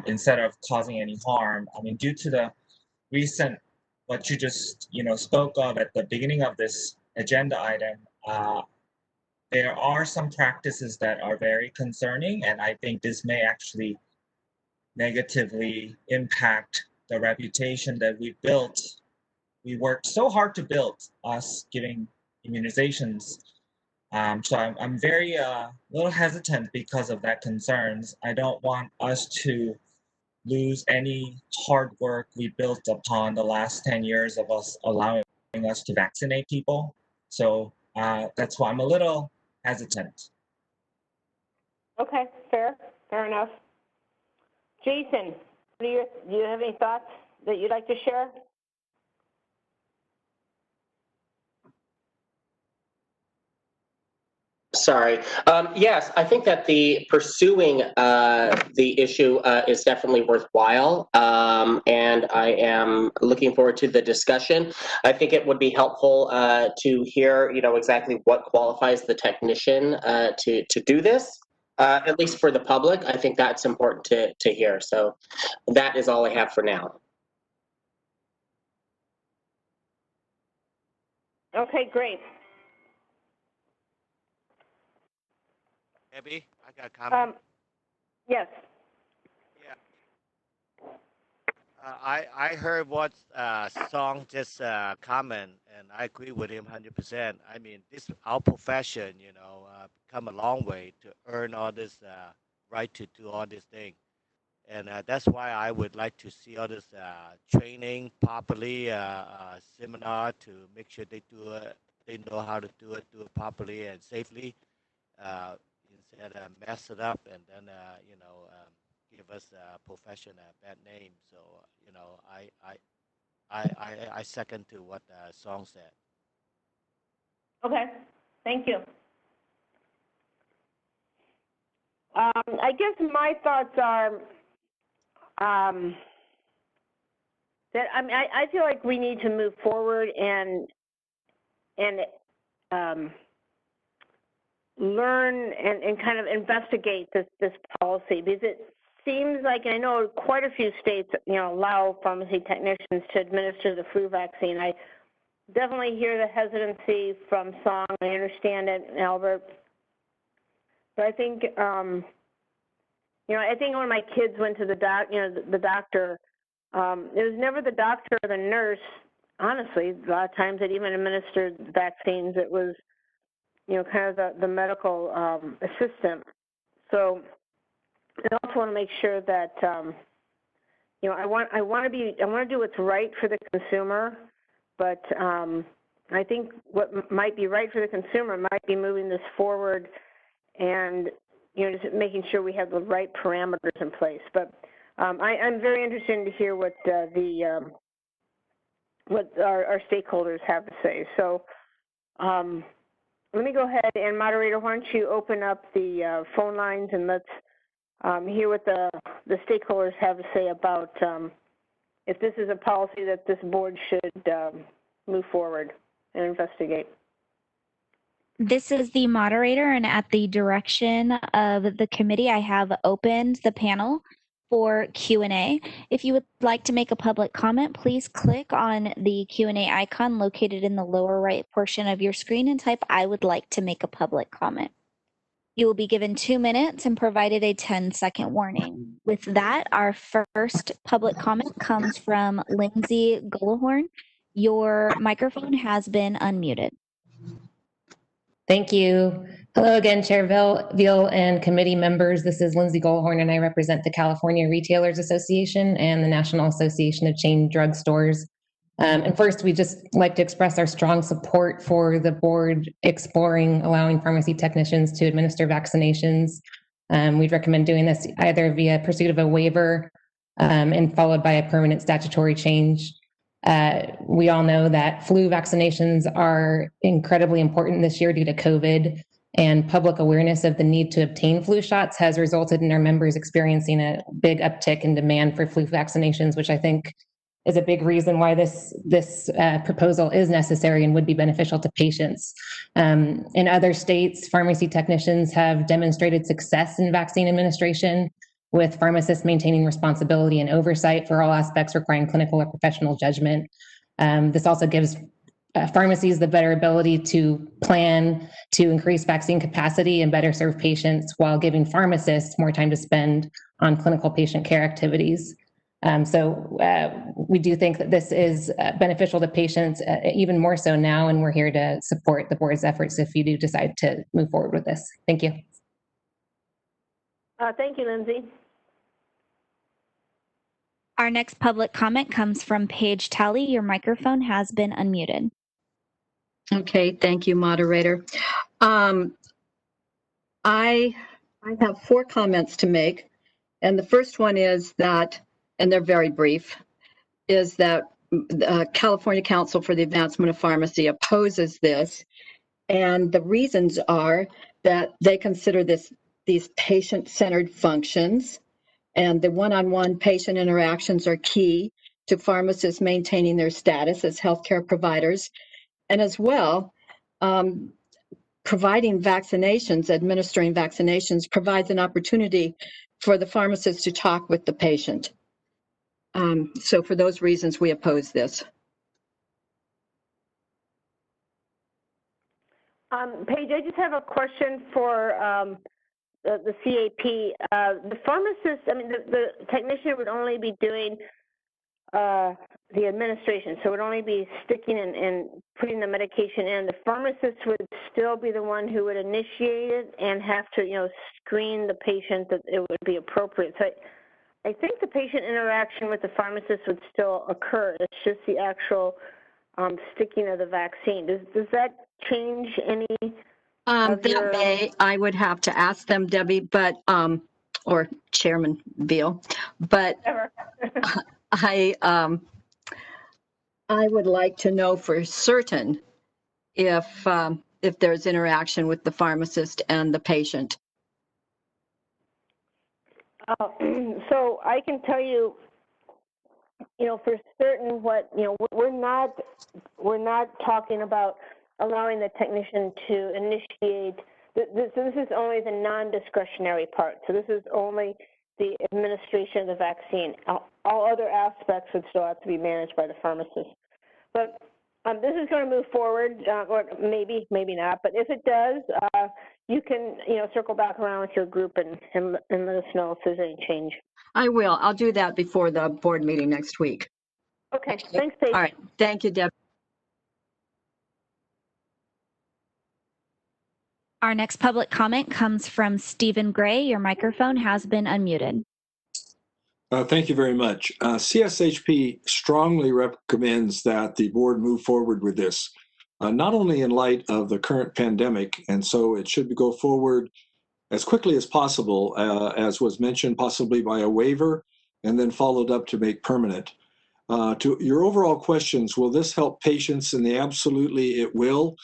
instead of causing any harm. I mean, due to the recent, what you just spoke of at the beginning of this agenda item, there are some practices that are very concerning, and I think this may actually negatively impact the reputation that we built. We worked so hard to build, us giving immunizations. So I'm very little hesitant because of that concerns. I don't want us to lose any hard work we built upon the last 10 years of us allowing us to vaccinate people. So that's why I'm a little hesitant. Okay, fair enough. Jason, do you have any thoughts that you'd like to share? Sorry. Yes, I think that the pursuing the issue is definitely worthwhile, and I am looking forward to the discussion. I think it would be helpful to hear, exactly what qualifies the technician to do this. At least for the public, I think that's important to hear. So that is all I have for now. Okay, great. Abby, I got a comment. Yes. Yeah. I heard what Song just comment, and I agree with him 100%. I mean, this our profession, come a long way to earn all this right to do all this thing, and that's why I would like to see all this training properly, seminar to make sure they do it, they know how to do it properly and safely, instead of mess it up and then give us a profession a bad name. So I second to what Song said. Okay, thank you. I guess my thoughts are that I feel like we need to move forward and learn and kind of investigate this policy, because it seems like, and I know quite a few states allow pharmacy technicians to administer the flu vaccine. I definitely hear the hesitancy from Song. I understand it, Albert. But I think I think when my kids went to the doctor, it was never the doctor or the nurse. Honestly, a lot of times that even administered vaccines, it was kind of the medical assistant. So I also want to make sure that, I want to do what's right for the consumer, but I think what might be right for the consumer might be moving this forward and, just making sure we have the right parameters in place. But I'm very interested to hear what what our stakeholders have to say. So let me go ahead and, moderator, why don't you open up the phone lines and let's hear what the stakeholders have to say about if this is a policy that this board should move forward and investigate. This is the moderator, and at the direction of the committee, I have opened the panel for Q&A. If you would like to make a public comment, please click on the Q&A icon located in the lower right portion of your screen and type "I would like to make a public comment." You will be given 2 minutes and provided a 10-second warning. With that, our first public comment comes from Lindsay Gullahorn. Your microphone has been unmuted. Thank you. Hello again, Chair Veal and committee members. This is Lindsay Gullahorn, and I represent the California Retailers Association and the National Association of Chain Drugstores. And first, we just like to express our strong support for the board exploring allowing pharmacy technicians to administer vaccinations. We'd recommend doing this either via pursuit of a waiver and followed by a permanent statutory change. We all know that flu vaccinations are incredibly important this year due to COVID, and public awareness of the need to obtain flu shots has resulted in our members experiencing a big uptick in demand for flu vaccinations, which I think is a big reason why this proposal is necessary and would be beneficial to patients. In other states, pharmacy technicians have demonstrated success in vaccine administration, with pharmacists maintaining responsibility and oversight for all aspects requiring clinical or professional judgment. This also gives pharmacies the better ability to plan to increase vaccine capacity and better serve patients while giving pharmacists more time to spend on clinical patient care activities. We do think that this is beneficial to patients, even more so now, and we're here to support the board's efforts if you do decide to move forward with this. Thank you. Thank you, Lindsay. Our next public comment comes from Paige Talley. Your microphone has been unmuted. Okay, thank you, moderator. I have 4 comments to make, and the first one is that, and they're very brief, is that the California Council for the Advancement of Pharmacy opposes this, and the reasons are that they consider these patient-centered functions, and the one-on-one patient interactions are key to pharmacists maintaining their status as healthcare providers, and as well, providing vaccinations, administering vaccinations, provides an opportunity for the pharmacist to talk with the patient. So for those reasons, we oppose this. Paige, I just have a question for the CAP. The pharmacist, the technician would only be doing the administration, so it would only be sticking and putting the medication in. The pharmacist would still be the one who would initiate it and have to, screen the patient that it would be appropriate. So I think the patient interaction with the pharmacist would still occur. It's just the actual sticking of the vaccine. Does that change any? I would have to ask them, Debbie, but or Chairman Veal, but I would like to know for certain if there's interaction with the pharmacist and the patient. So I can tell you, for certain what, we're not talking about allowing the technician to initiate. This is only the non-discretionary part. So this is only the administration of the vaccine. All other aspects would still have to be managed by the pharmacist. But this is going to move forward, or maybe not. But if it does, you can circle back around with your group and let us know if there's any change. I will. I'll do that before the board meeting next week. Okay. Thanks, Paige. All right. Thank you, Deb. Our next public comment comes from Stephen Gray. Your microphone has been unmuted. Thank you very much. CSHP strongly recommends that the board move forward with this, not only in light of the current pandemic, and so it should go forward as quickly as possible, as was mentioned, possibly by a waiver, and then followed up to make permanent. To your overall questions, will this help patients? And absolutely it will.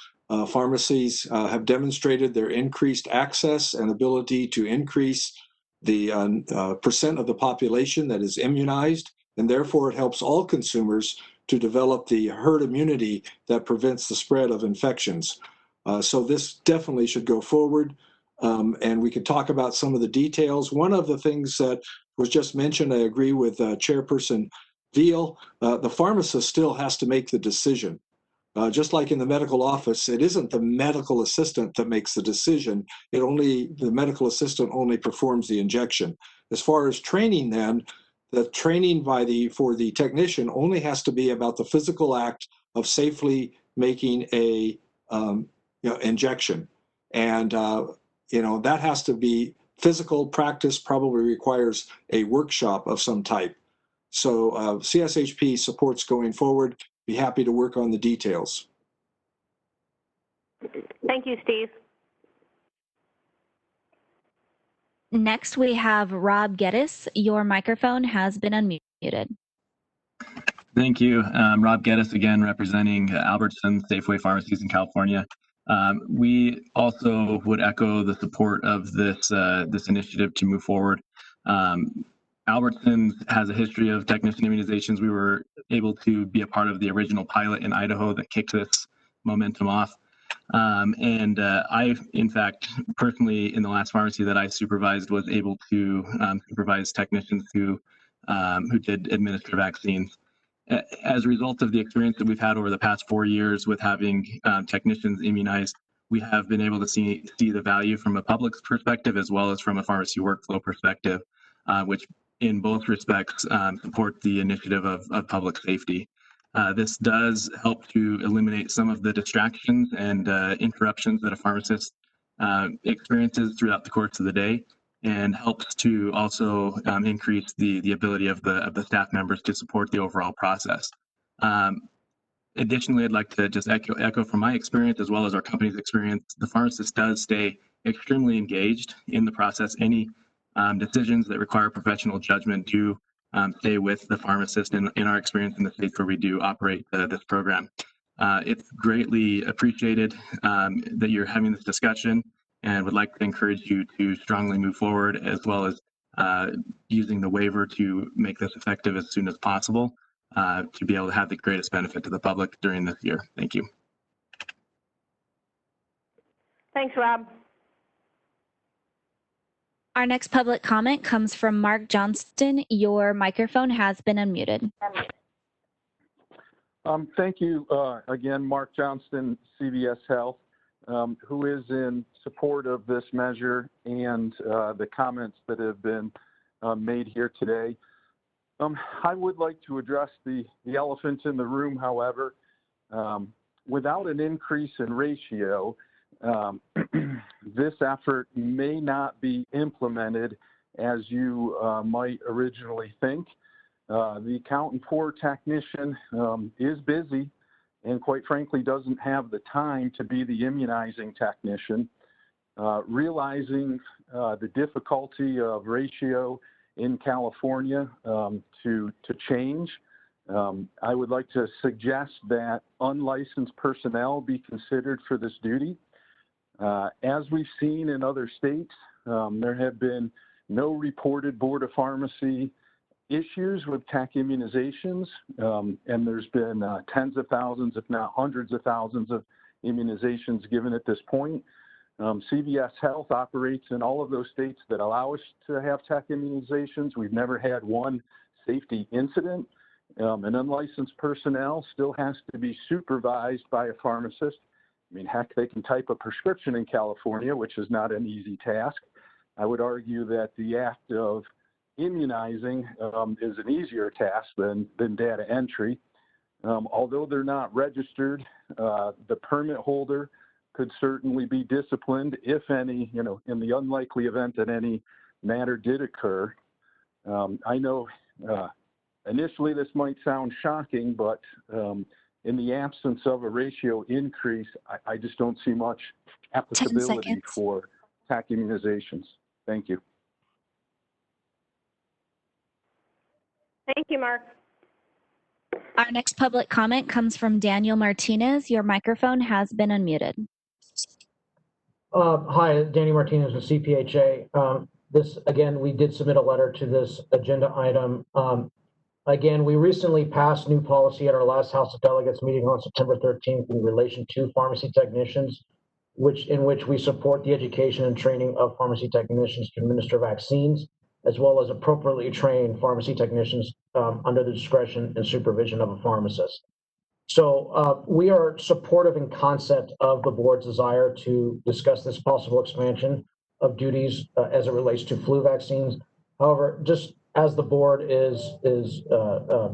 Pharmacies have demonstrated their increased access and ability to increase the percent of the population that is immunized, and therefore it helps all consumers to develop the herd immunity that prevents the spread of infections. So this definitely should go forward, and we could talk about some of the details. One of the things that was just mentioned, I agree with Chairperson Veal, the pharmacist still has to make the decision. Just like in the medical office, it isn't the medical assistant that makes the decision. The medical assistant only performs the injection. As far as training, then, the training for the technician only has to be about the physical act of safely making a injection, and that has to be physical practice. Probably requires a workshop of some type. So CSHP supports going forward. Be happy to work on the details. Thank you, Steve. Next, we have Rob Geddes. Your microphone has been unmuted. Thank you. Rob Geddes again, representing Albertsons Safeway Pharmacies in California. We also would echo the support of this initiative to move forward. Albertsons has a history of technician immunizations. We were able to be a part of the original pilot in Idaho that kicked this momentum off. I, in fact, personally, in the last pharmacy that I supervised, was able to supervise technicians who did administer vaccines. As a result of the experience that we've had over the past 4 years with having technicians immunized, we have been able to see the value from a public perspective as well as from a pharmacy workflow perspective, which in both respects support the initiative of public safety. This does help to eliminate some of the distractions and interruptions that a pharmacist experiences throughout the course of the day, and helps to also increase the ability of the staff members to support the overall process. Additionally, I'd like to just echo from my experience as well as our company's experience, the pharmacist does stay extremely engaged in the process. Any decisions that require professional judgment do stay with the pharmacist in our experience in the states where we do operate this program. It's greatly appreciated that you're having this discussion, and would like to encourage you to strongly move forward, as well as using the waiver to make this effective as soon as possible to be able to have the greatest benefit to the public during this year. Thank you. Thanks, Rob. Our next public comment comes from Mark Johnston. Your microphone has been unmuted. Thank you again, Mark Johnston, CVS Health, who is in support of this measure and the comments that have been made here today. I would like to address the elephant in the room, however. Without an increase in ratio, this effort may not be implemented as you might originally think. The accountant for technician is busy and quite frankly doesn't have the time to be the immunizing technician. Realizing the difficulty of ratio in California to change, I would like to suggest that unlicensed personnel be considered for this duty. As we've seen in other states, there have been no reported Board of Pharmacy issues with tech immunizations, and there's been tens of thousands, if not hundreds of thousands of immunizations given at this point. CVS Health operates in all of those states that allow us to have tech immunizations. We've never had one safety incident. And unlicensed personnel still has to be supervised by a pharmacist. I mean, heck, they can type a prescription in California, which is not an easy task. I would argue that the act of immunizing is an easier task than data entry. Although they're not registered, the permit holder could certainly be disciplined, if any, in the unlikely event that any matter did occur. I know initially this might sound shocking, but in the absence of a ratio increase, I just don't see much applicability for TAC immunizations. Thank you. Thank you, Mark. Our next public comment comes from Daniel Martinez. Your microphone has been unmuted. Hi, Danny Martinez with CPHA. Again, we did submit a letter to this agenda item. Again, we recently passed new policy at our last House of Delegates meeting on September 13th in relation to pharmacy technicians, in which we support the education and training of pharmacy technicians to administer vaccines, as well as appropriately train pharmacy technicians under the discretion and supervision of a pharmacist. So we are supportive in concept of the board's desire to discuss this possible expansion of duties as it relates to flu vaccines. However, just as the board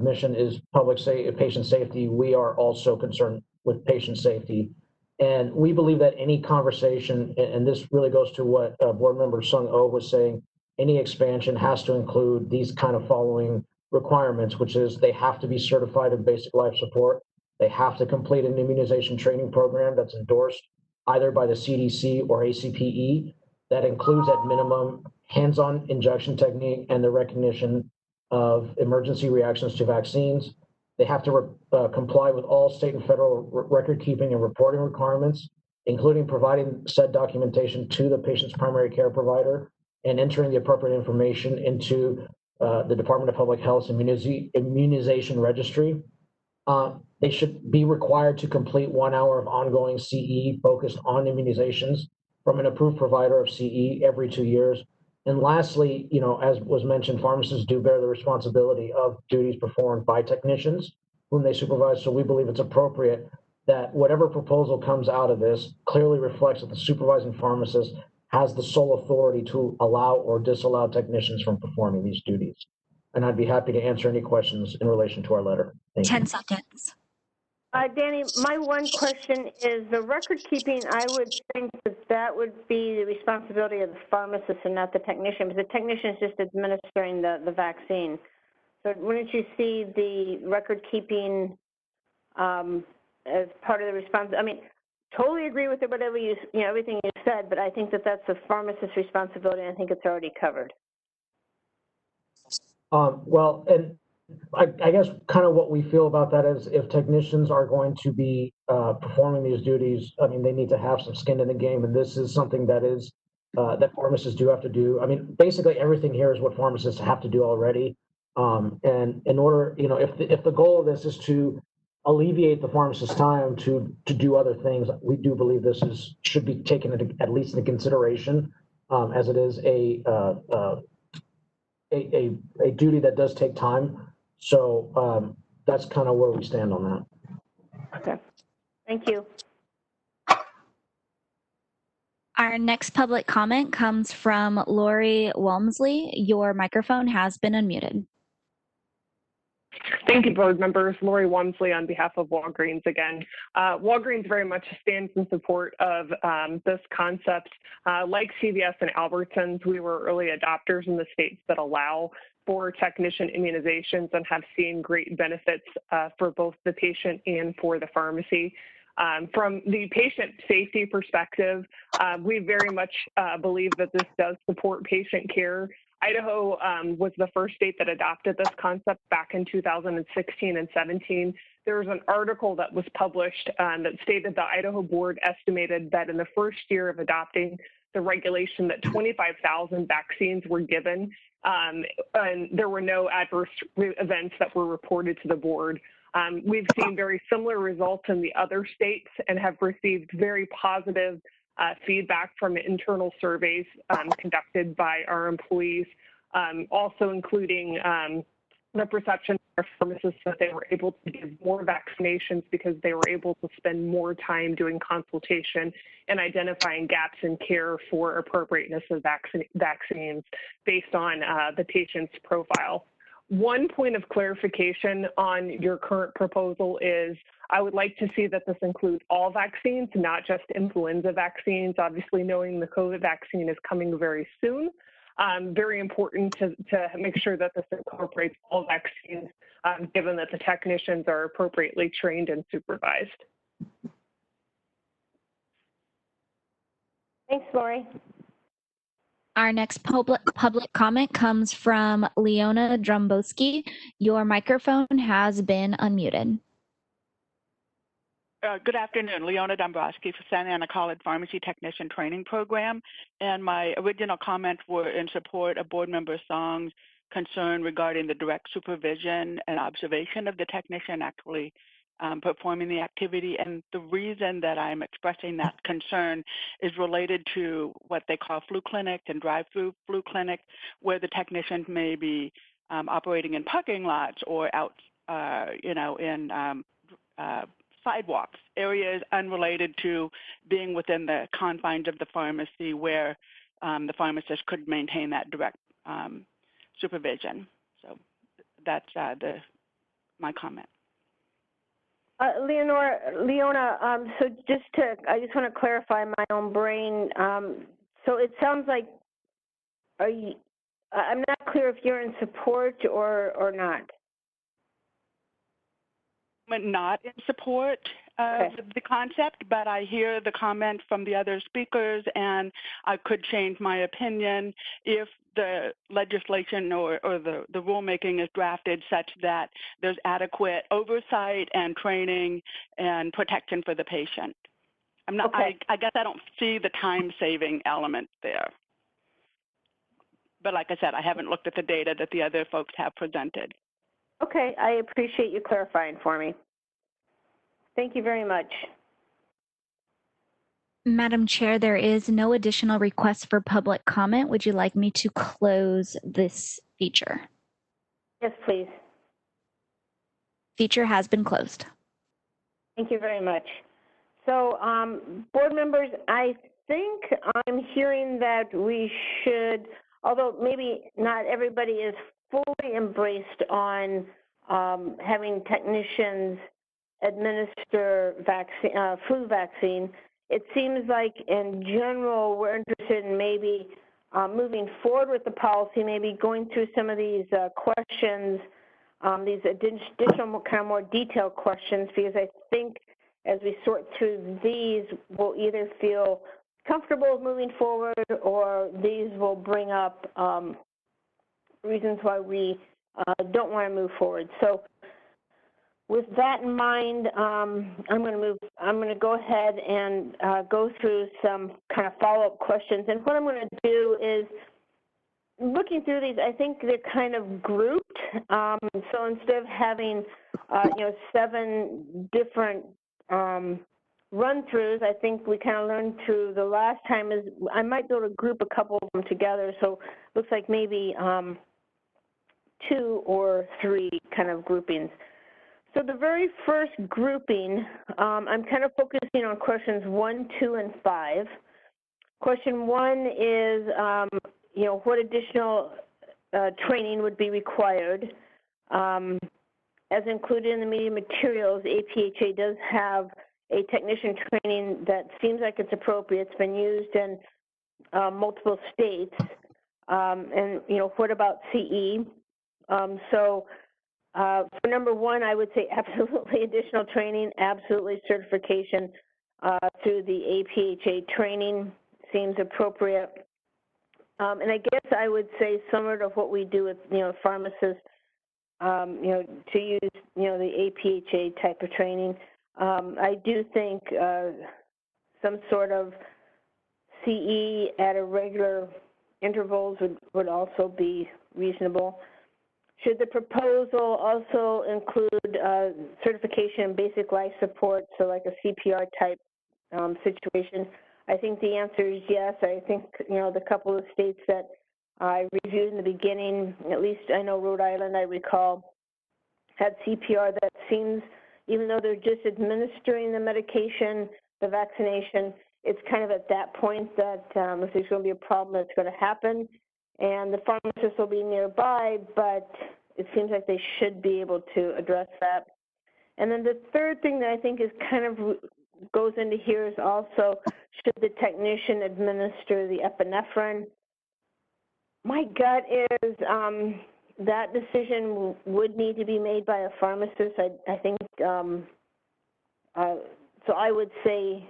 mission is patient safety, we are also concerned with patient safety. And we believe that any conversation, and this really goes to what board member Sung Oh was saying, any expansion has to include these kind of following requirements, which is they have to be certified in basic life support. They have to complete an immunization training program that's endorsed either by the CDC or ACPE. That includes at minimum hands-on injection technique and the recognition of emergency reactions to vaccines. They have to comply with all state and federal record keeping and reporting requirements, including providing said documentation to the patient's primary care provider and entering the appropriate information into the Department of Public Health's immunization registry. They should be required to complete 1 hour of ongoing CE focused on immunizations from an approved provider of CE every 2 years. And lastly, as was mentioned, pharmacists do bear the responsibility of duties performed by technicians whom they supervise. So we believe it's appropriate that whatever proposal comes out of this clearly reflects that the supervising pharmacist has the sole authority to allow or disallow technicians from performing these duties. And I'd be happy to answer any questions in relation to our letter. Thank you. 10 seconds. Danny, my one question is the record keeping. I would think that would be the responsibility of the pharmacist and not the technician, because the technician is just administering the vaccine. So wouldn't you see the record keeping as part of the response? I mean, totally agree with whatever everything you said, but I think that's the pharmacist's responsibility, and I think it's already covered. Well, and I guess kind of what we feel about that is if technicians are going to be performing these duties, I mean, they need to have some skin in the game, and this is something that is that pharmacists do have to do. I mean, basically everything here is what pharmacists have to do already. And in order, if the goal of this is to alleviate the pharmacist's time to do other things, we do believe this should be taken at least into consideration, as it is a duty that does take time. So that's kind of where we stand on that. Okay, thank you. Our next public comment comes from Lori Walmsley. Your microphone has been unmuted. Thank you, board members. Lori Walmsley on behalf of Walgreens again. Walgreens very much stands in support of this concept. Like CVS and Albertsons, we were early adopters in the states that allow for technician immunizations and have seen great benefits for both the patient and for the pharmacy. From the patient safety perspective, we very much believe that this does support patient care. Idaho was the first state that adopted this concept back in 2016 and 17. There was an article that was published that stated the Idaho board estimated that in the first year of adopting the regulation that 25,000 vaccines were given, and there were no adverse events that were reported to the board. We've seen very similar results in the other states and have received very positive feedback from internal surveys conducted by our employees, also including the perception of our pharmacists that they were able to give more vaccinations because they were able to spend more time doing consultation and identifying gaps in care for appropriateness of vaccines based on the patient's profile. One point of clarification on your current proposal is I would like to see that this includes all vaccines, not just influenza vaccines. Obviously, knowing the COVID vaccine is coming very soon, very important to make sure that this incorporates all vaccines, given that the technicians are appropriately trained and supervised. Thanks, Lori. Our next public comment comes from Leona Dromboski. Your microphone has been unmuted. Good afternoon, Leona Dombrowski for Santa Ana College Pharmacy Technician Training Program. And my original comments were in support of Board Member Song's concern regarding the direct supervision and observation of the technician actually performing the activity. And the reason that I'm expressing that concern is related to what they call flu clinics and drive-through flu clinics, where the technicians may be operating in parking lots or out, in sidewalks, areas unrelated to being within the confines of the pharmacy where the pharmacist could maintain that direct supervision. So that's my comment. Leona, so I just want to clarify my own brain. So it sounds like, I'm not clear if you're in support or not. I'm not in support of the concept, but I hear the comments from the other speakers, and I could change my opinion if the legislation or the rulemaking is drafted such that there's adequate oversight and training and protection for the patient. I'm not. I guess I don't see the time-saving element there. But like I said, I haven't looked at the data that the other folks have presented. Okay, I appreciate you clarifying for me. Thank you very much. Madam Chair, there is no additional request for public comment. Would you like me to close this feature? Yes, please. Feature has been closed. Thank you very much. So, board members, I think I'm hearing that we should, although maybe not everybody is fully embraced on having technicians administer flu vaccine, it seems like in general we're interested in maybe moving forward with the policy, maybe going through some of these questions, these additional kind of more detailed questions, because I think as we sort through these, we'll either feel comfortable moving forward or these will bring up reasons why we don't want to move forward. So with that in mind, I'm going to go ahead and go through some kind of follow-up questions. And what I'm going to do is, looking through these, I think they're kind of grouped. So instead of having, 7 different run-throughs, I think we kind of learned through the last time is I might be able to group a couple of them together. So it looks like maybe 2 or 3 kind of groupings. So the very first grouping, I'm kind of focusing on questions 1, 2, and 5. Question 1 is, what additional training would be required? As included in the media materials, APHA does have a technician training that seems like it's appropriate. It's been used in multiple states. And, what about CE? For number 1, I would say absolutely additional training, absolutely certification through the APHA training seems appropriate. And I guess I would say similar to what we do with, pharmacists, to use, the APHA type of training. I do think some sort of CE at irregular intervals would also be reasonable. Should the proposal also include certification in basic life support, so like a CPR type situation? I think the answer is yes. I think, the couple of states that I reviewed in the beginning, at least I know Rhode Island, I recall, had CPR that seems, even though they're just administering the medication, the vaccination, it's kind of at that point that if there's going to be a problem, it's going to happen. And the pharmacist will be nearby, but it seems like they should be able to address that. And then the third thing that I think is kind of goes into here is also, should the technician administer the epinephrine? My gut is that decision would need to be made by a pharmacist. I think, so I would say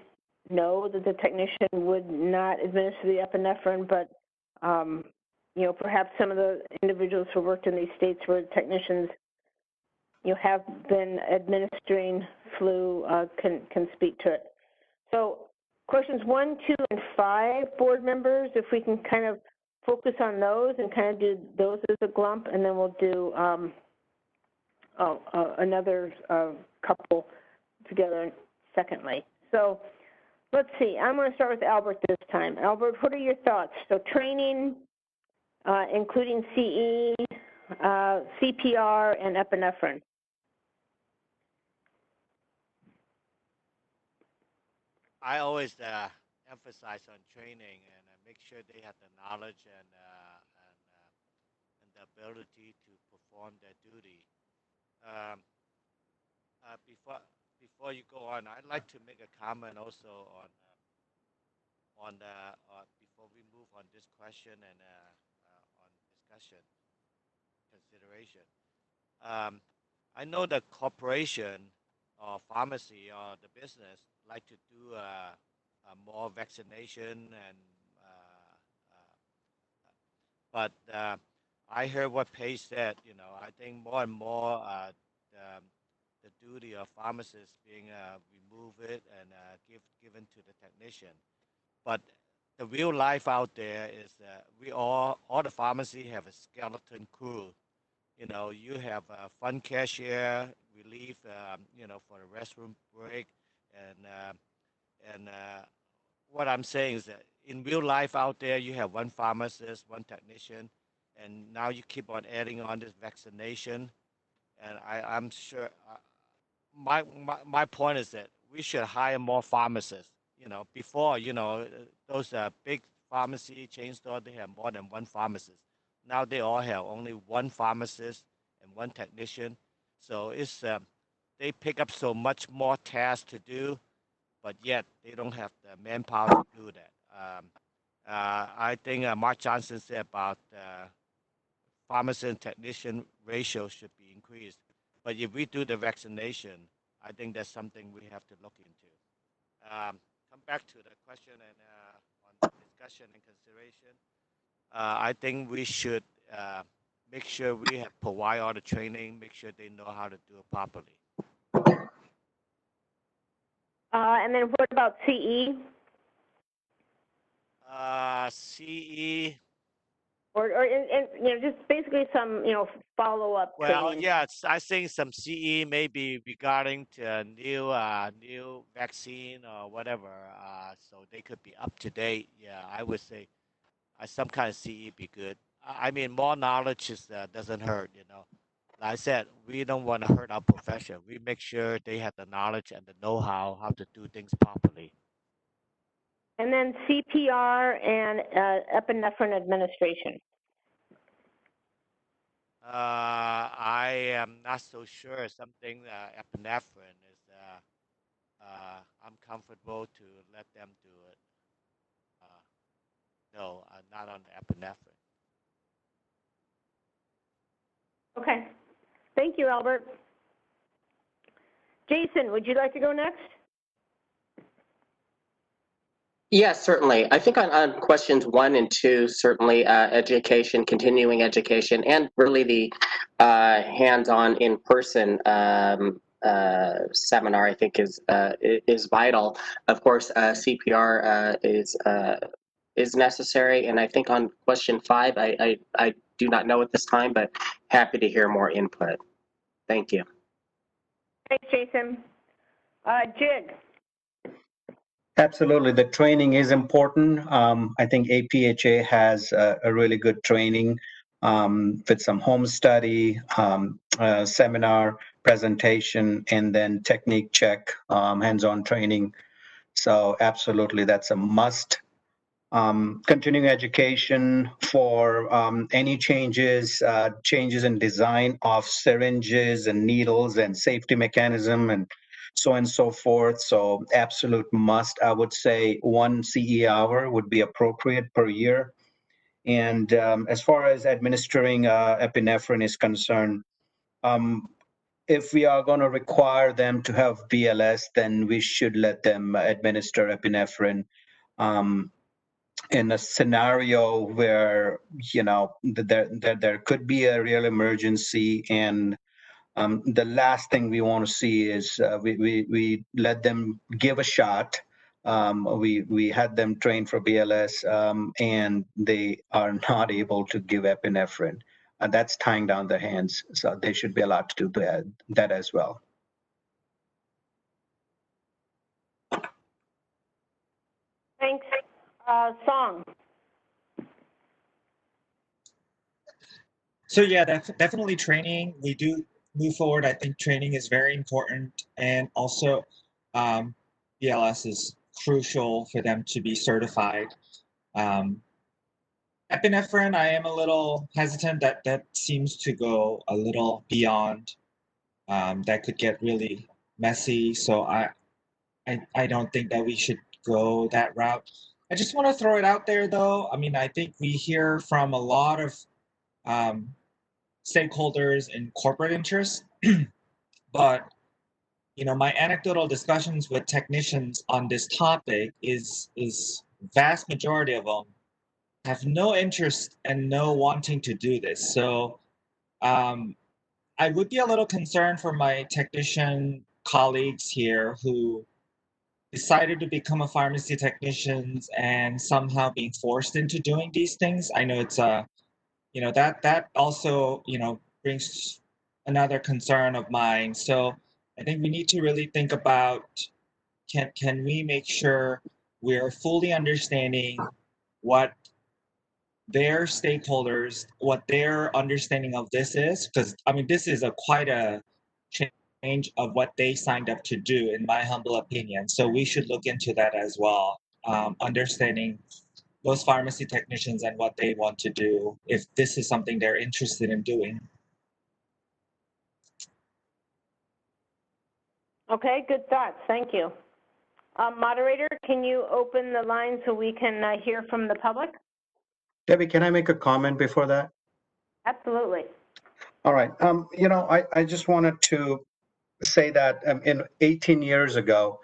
no, that the technician would not administer the epinephrine, but you know, perhaps some of the individuals who worked in these states where technicians, you know, have been administering flu can speak to it. So questions 1, 2, and 5, board members, if we can kind of focus on those and kind of do those as a glump, and then we'll do another couple together secondly. So let's see, I'm going to start with Albert this time. Albert, what are your thoughts? So training, including CE, CPR, and epinephrine. I always emphasize on training and make sure they have the knowledge and the ability to perform their duty. Before you go on, I'd like to make a comment also on before we move on this question and on discussion consideration. I know the corporation or pharmacy or the business like to do more vaccination and but I heard what Paige said. You know, I think more and more the duty of pharmacists being remove it and given to the technician. But the real life out there is we all the pharmacy have a skeleton crew. You know, you have a front cashier, relief, you know, for the restroom break, and what I'm saying is that in real life out there, you have one pharmacist, one technician, and now you keep on adding on this vaccination, and I'm sure my point is that we should hire more pharmacists. You know, before, you know, those big pharmacy chain store, they have more than one pharmacist. Now they all have only one pharmacist and one technician. So it's they pick up so much more tasks to do, but yet they don't have the manpower to do that. I think Mark Johnson said about pharmacist and technician ratio should be increased. But if we do the vaccination, I think that's something we have to look into. Come back to the question and on discussion and consideration. I think we should make sure we have provide all the training, make sure they know how to do it properly. And then what about CE? CE. Or you know, just basically some, you know, follow-up Well, training. yeah, I think some CE maybe regarding to new vaccine or whatever, so they could be up to date. Yeah, I would say some kind of CE be good. I mean, more knowledge is doesn't hurt, you know. Like I said, we don't want to hurt our profession. We make sure they have the knowledge and the know-how to do things properly. And then CPR and epinephrine administration. I am not so sure. Something epinephrine is. I'm comfortable to let them do it. No, not on the epinephrine. Okay. Thank you, Albert. Jason, would you like to go next? Yes, certainly. I think on questions 1 and 2, certainly education, continuing education, and really the hands-on in-person seminar, I think is vital. Of course, CPR is necessary, and I think on question 5, I do not know at this time, but happy to hear more input. Thank you. Thanks, Jason. Jig. Absolutely. The training is important. I think APHA has a really good training with some home study, seminar, presentation, and then technique check, hands-on training. So absolutely, that's a must. continuing education for any changes in design of syringes and needles and safety mechanism and so on and so forth. So absolute must, I would say 1 CE hour would be appropriate per year. And as far as administering epinephrine is concerned, if we are going to require them to have BLS, then we should let them administer epinephrine in a scenario where, you know, there could be a real emergency. And the last thing we want to see is we let them give a shot. We had them trained for BLS and they are not able to give epinephrine. That's tying down their hands. So they should be allowed to do that as well. Thanks. Song. So yeah, definitely training. We do move forward. I think training is very important, and also BLS is crucial for them to be certified. Epinephrine, I am a little hesitant that seems to go a little beyond. That could get really messy. So I don't think that we should go that route. I just want to throw it out there, though. I mean, I think we hear from a lot of stakeholders and corporate interests, but you know, my anecdotal discussions with technicians on this topic is vast majority of them have no interest and no wanting to do this. So I would be a little concerned for my technician colleagues here who decided to become a pharmacy technicians and somehow being forced into doing these things. I know it's you know, that also, you know, brings another concern of mine. So I think we need to really think about can we make sure we're fully understanding what their stakeholders, what their understanding of this is, because I mean, this is quite a change of what they signed up to do, in my humble opinion. So we should look into that as well, understanding those pharmacy technicians and what they want to do, if this is something they're interested in doing. Okay, good thoughts. Thank you. Moderator, can you open the line so we can hear from the public? Debbie, can I make a comment before that? Absolutely. All right. You know, I just wanted to say that in 18 years ago,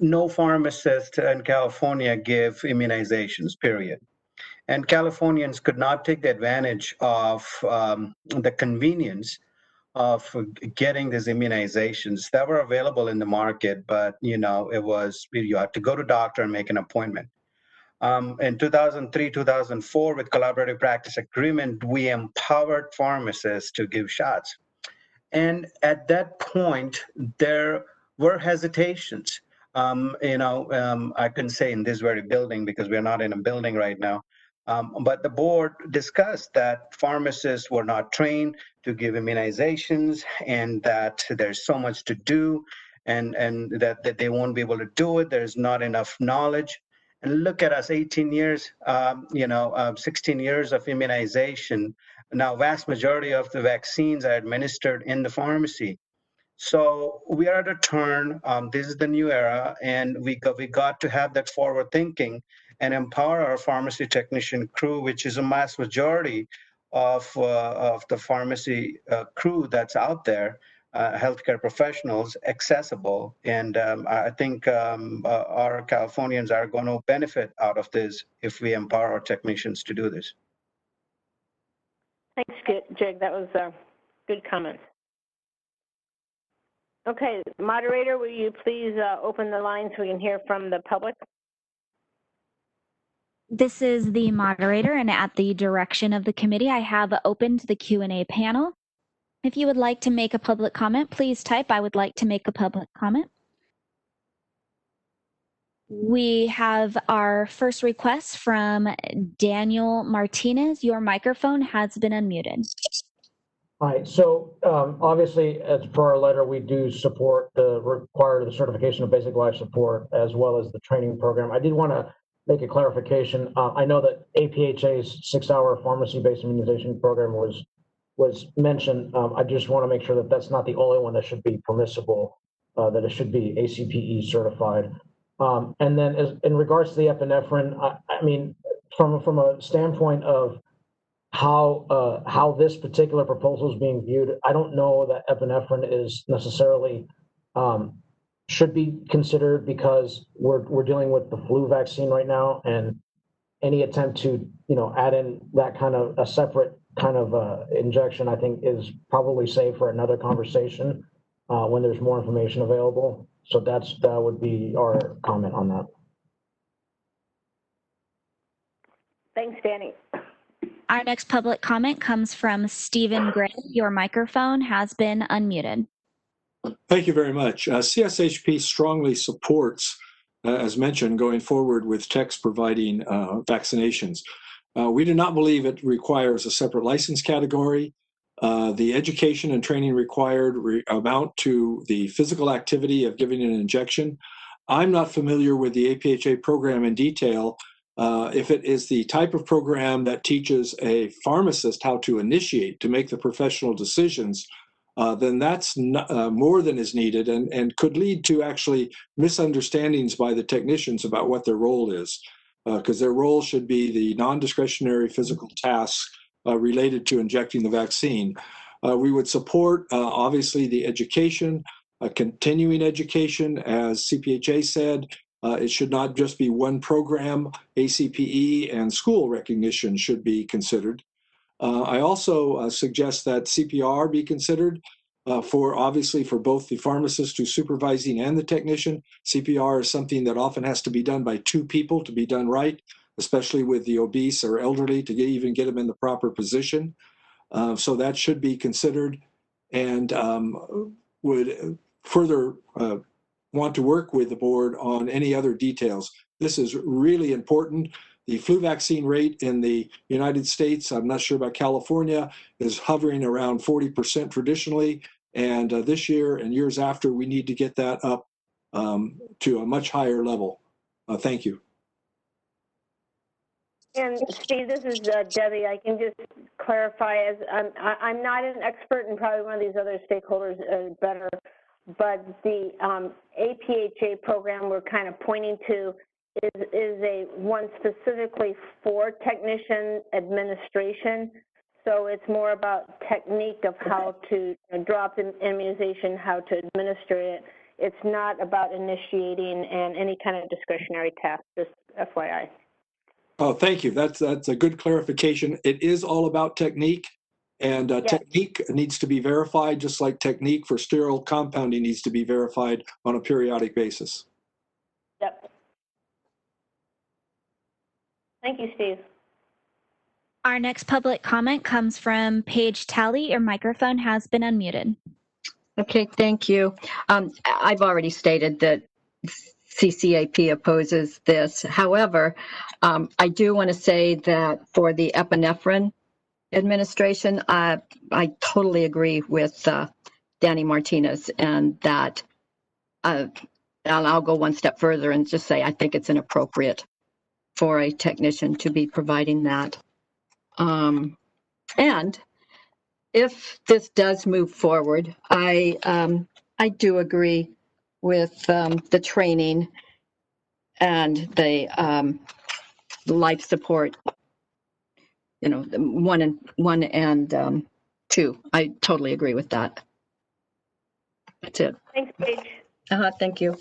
no pharmacist in California gave immunizations, period. And Californians could not take the advantage of the convenience of getting these immunizations that were available in the market, but you know, it was, you had to go to doctor and make an appointment. In 2003, 2004, with collaborative practice agreement, we empowered pharmacists to give shots. And at that point, there were hesitations. You know, I couldn't say in this very building because we're not in a building right now. But the board discussed that pharmacists were not trained to give immunizations and that there's so much to do and that they won't be able to do it. There's not enough knowledge. And look at us, 18 years, you know, 16 years of immunization. Now, vast majority of the vaccines are administered in the pharmacy. So we are at a turn. This is the new era, and we got to have that forward thinking and empower our pharmacy technician crew, which is a mass majority of the pharmacy crew that's out there, healthcare professionals, accessible. And I think our Californians are going to benefit out of this if we empower our technicians to do this. Thanks, Jig. That was a good comment. Okay, moderator, will you please open the line so we can hear from the public? This is the moderator, and at the direction of the committee, I have opened the Q&A panel. If you would like to make a public comment, please type, "I would like to make a public comment." We have our first request from Daniel Martinez. Your microphone has been unmuted. Hi, so obviously, as per our letter, we do support the certification of basic life support as well as the training program. I did want to make a clarification. I know that APHA's 6-hour pharmacy-based immunization program was mentioned. I just want to make sure that that's not the only one that should be permissible, that it should be ACPE certified. And then in regards to the epinephrine, I mean, from a standpoint of how this particular proposal is being viewed, I don't know that epinephrine is necessarily should be considered, because we're dealing with the flu vaccine right now, and any attempt to add in that kind of a separate kind of injection, I think, is probably safe for another conversation when there's more information available. So that would be our comment on that. Thanks, Danny. Our next public comment comes from Stephen Gray. Your microphone has been unmuted. Thank you very much. CSHP strongly supports, as mentioned, going forward with techs providing vaccinations. We do not believe it requires a separate license category. The education and training required amount to the physical activity of giving an injection. I'm not familiar with the APHA program in detail. If it is the type of program that teaches a pharmacist how to initiate, to make the professional decisions, then that's more than is needed, and could lead to actually misunderstandings by the technicians about what their role is, because their role should be the non-discretionary physical tasks related to injecting the vaccine. We would support, obviously, the education, continuing education, as CPHA said. It should not just be one program. ACPE and school recognition should be considered. I also suggest that CPR be considered obviously for both the pharmacist who's supervising and the technician. CPR is something that often has to be done by two people to be done right, especially with the obese or elderly, to even get them in the proper position. So that should be considered, and would further want to work with the board on any other details. This is really important. The flu vaccine rate in the United States, I'm not sure about California, is hovering around 40% traditionally. And this year and years after, we need to get that up to a much higher level. Thank you. And Steve, this is Debbie. I can just clarify, as I'm not an expert, and probably one of these other stakeholders better, but the APHA program we're kind of pointing to is a one specifically for technician administration. So it's more about technique of how to drop the immunization, how to administer it. It's not about initiating and any kind of discretionary task, just FYI. Oh, thank you. That's a good clarification. It is all about technique, and yes. Technique needs to be verified, just like technique for sterile compounding needs to be verified on a periodic basis. Yep. Thank you, Steve. Our next public comment comes from Paige Talley. Your microphone has been unmuted. Okay, thank you. I've already stated that CCAP opposes this. However, I do want to say that for the epinephrine administration, I totally agree with Danny Martinez, and that and I'll go one step further and just say I think it's inappropriate for a technician to be providing that. And if this does move forward, I do agree with the training and the life support. You know, one and two. I totally agree with that. That's it. Thanks, Paige. Thank you.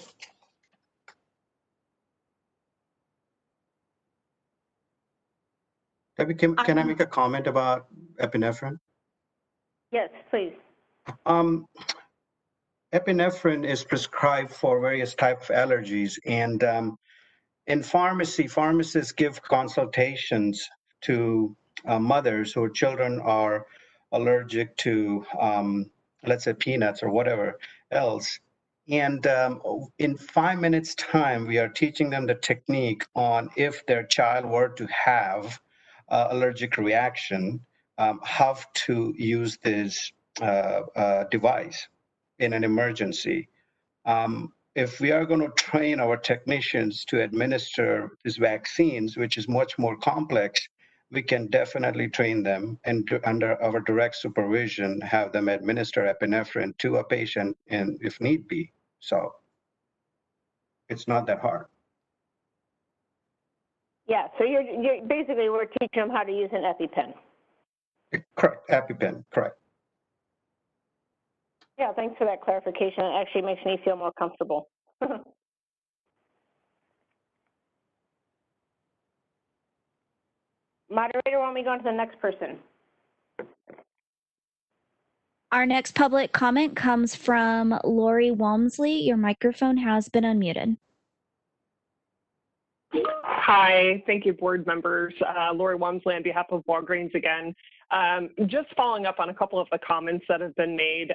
Debbie, can I make a comment about epinephrine? Yes, please. Epinephrine is prescribed for various types of allergies, and in pharmacy, pharmacists give consultations to mothers whose children are allergic to, let's say, peanuts or whatever else. And in 5 minutes' time, we are teaching them the technique on if their child were to have allergic reaction, how to use this device in an emergency. if we are going to train our technicians to administer these vaccines, which is much more complex, we can definitely train them and under our direct supervision, have them administer epinephrine to a patient and if need be. So it's not that hard. Yeah, so you're basically, we're teaching them how to use an EpiPen. Correct, EpiPen, correct. Yeah, thanks for that clarification. It actually makes me feel more comfortable. Moderator, why don't we go on to the next person? Our next public comment comes from Lori Walmsley. Your microphone has been unmuted. Hi, thank you, board members. Lori Walmsley on behalf of Walgreens again. Just following up on a couple of the comments that have been made.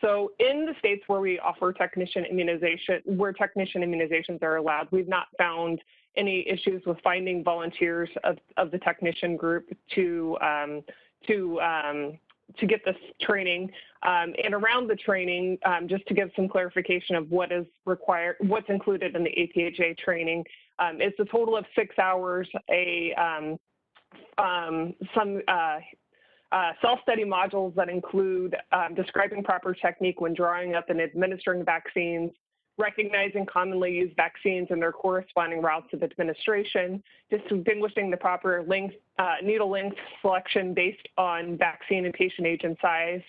So in the states where we offer technician immunization, where technician immunizations are allowed, we've not found any issues with finding volunteers of the technician group to get this training. And around the training, just to give some clarification of what is required, what's included in the APHA training, it's a total of 6 hours, some self-study modules that include describing proper technique when drawing up and administering vaccines, recognizing commonly used vaccines and their corresponding routes of administration, distinguishing the proper needle length selection based on vaccine and patient age and size,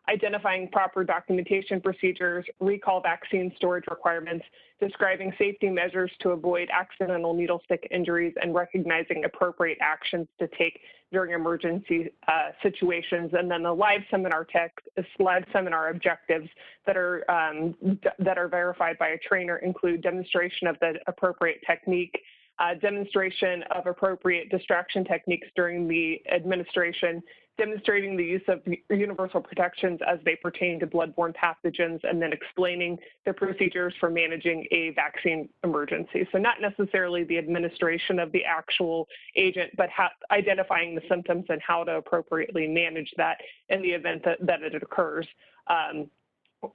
identifying proper documentation procedures, recall vaccine storage requirements, describing safety measures to avoid accidental needle stick injuries, and recognizing appropriate actions to take during emergency situations. And then the live seminar objectives that are verified by a trainer include demonstration of the appropriate technique, demonstration of appropriate distraction techniques during the administration, demonstrating the use of universal protections as they pertain to bloodborne pathogens, and then explaining the procedures for managing a vaccine emergency. So not necessarily the administration of the actual agent, but identifying the symptoms and how to appropriately manage that in the event that it occurs.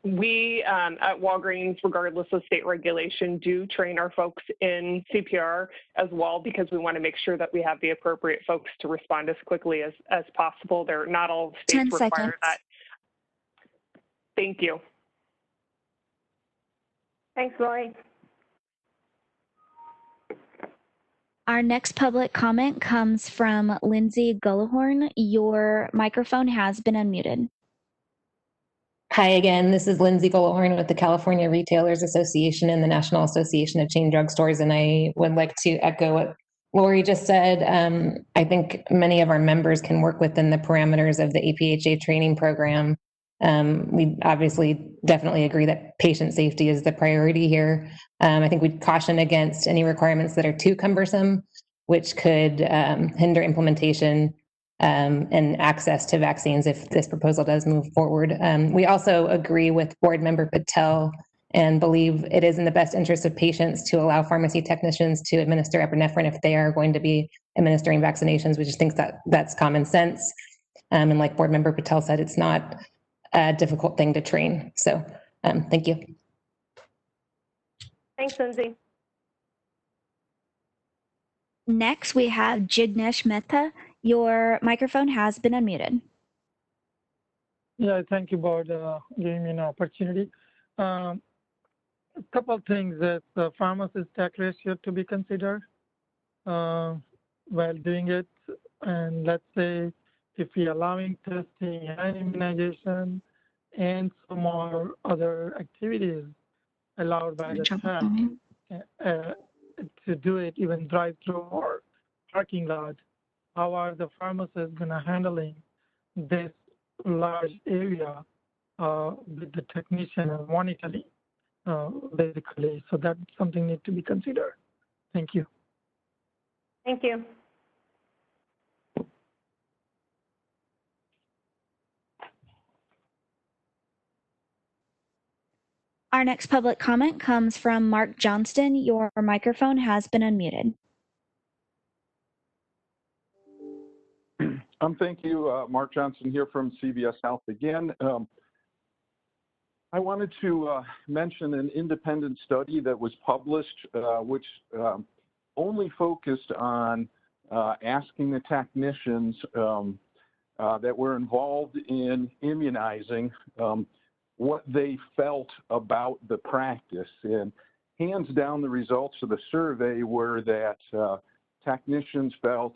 We at Walgreens, regardless of state regulation, do train our folks in CPR as well, because we want to make sure that we have the appropriate folks to respond as quickly as possible. They're not all states require that. Thank you. Thanks, Lori. Our next public comment comes from Lindsay Gullahorn. Your microphone has been unmuted. Hi again, this is Lindsay Gullahorn with the California Retailers Association and the National Association of Chain Drugstores, and I would like to echo what Lori just said. I think many of our members can work within the parameters of the APHA training program. We obviously definitely agree that patient safety is the priority here. I think we'd caution against any requirements that are too cumbersome, which could hinder implementation and access to vaccines if this proposal does move forward. We also agree with Board Member Patel and believe it is in the best interest of patients to allow pharmacy technicians to administer epinephrine if they are going to be administering vaccinations. We just think that that's common sense. And like Board Member Patel said, it's not a difficult thing to train. So thank you. Thanks, Lindsay. Next, we have Jignesh Mehta. Your microphone has been unmuted. Yeah, thank you, Board, giving me an opportunity. A couple of things that the pharmacist tech ratio to be considered while doing it. And let's say if we're allowing testing and immunization and some more other activities allowed by the tech to do it, even drive-through or parking lot, how are the pharmacists going to handling this large area with the technician and monitoring, basically? So that's something need to be considered. Thank you. Thank you. Our next public comment comes from Mark Johnston. Your microphone has been unmuted. Thank you, Mark Johnson here from CVS Health again. I wanted to mention an independent study that was published, which only focused on asking the technicians that were involved in immunizing what they felt about the practice. And hands down, the results of the survey were that technicians felt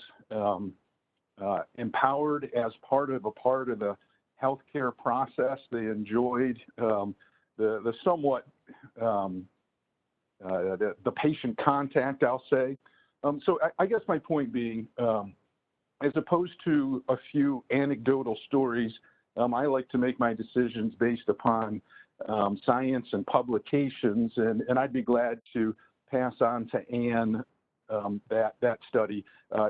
empowered as part of the healthcare process. They enjoyed the somewhat the patient contact, I'll say. So I guess my point being, as opposed to a few anecdotal stories, I like to make my decisions based upon science and publications, and I'd be glad to pass on to Anne that study.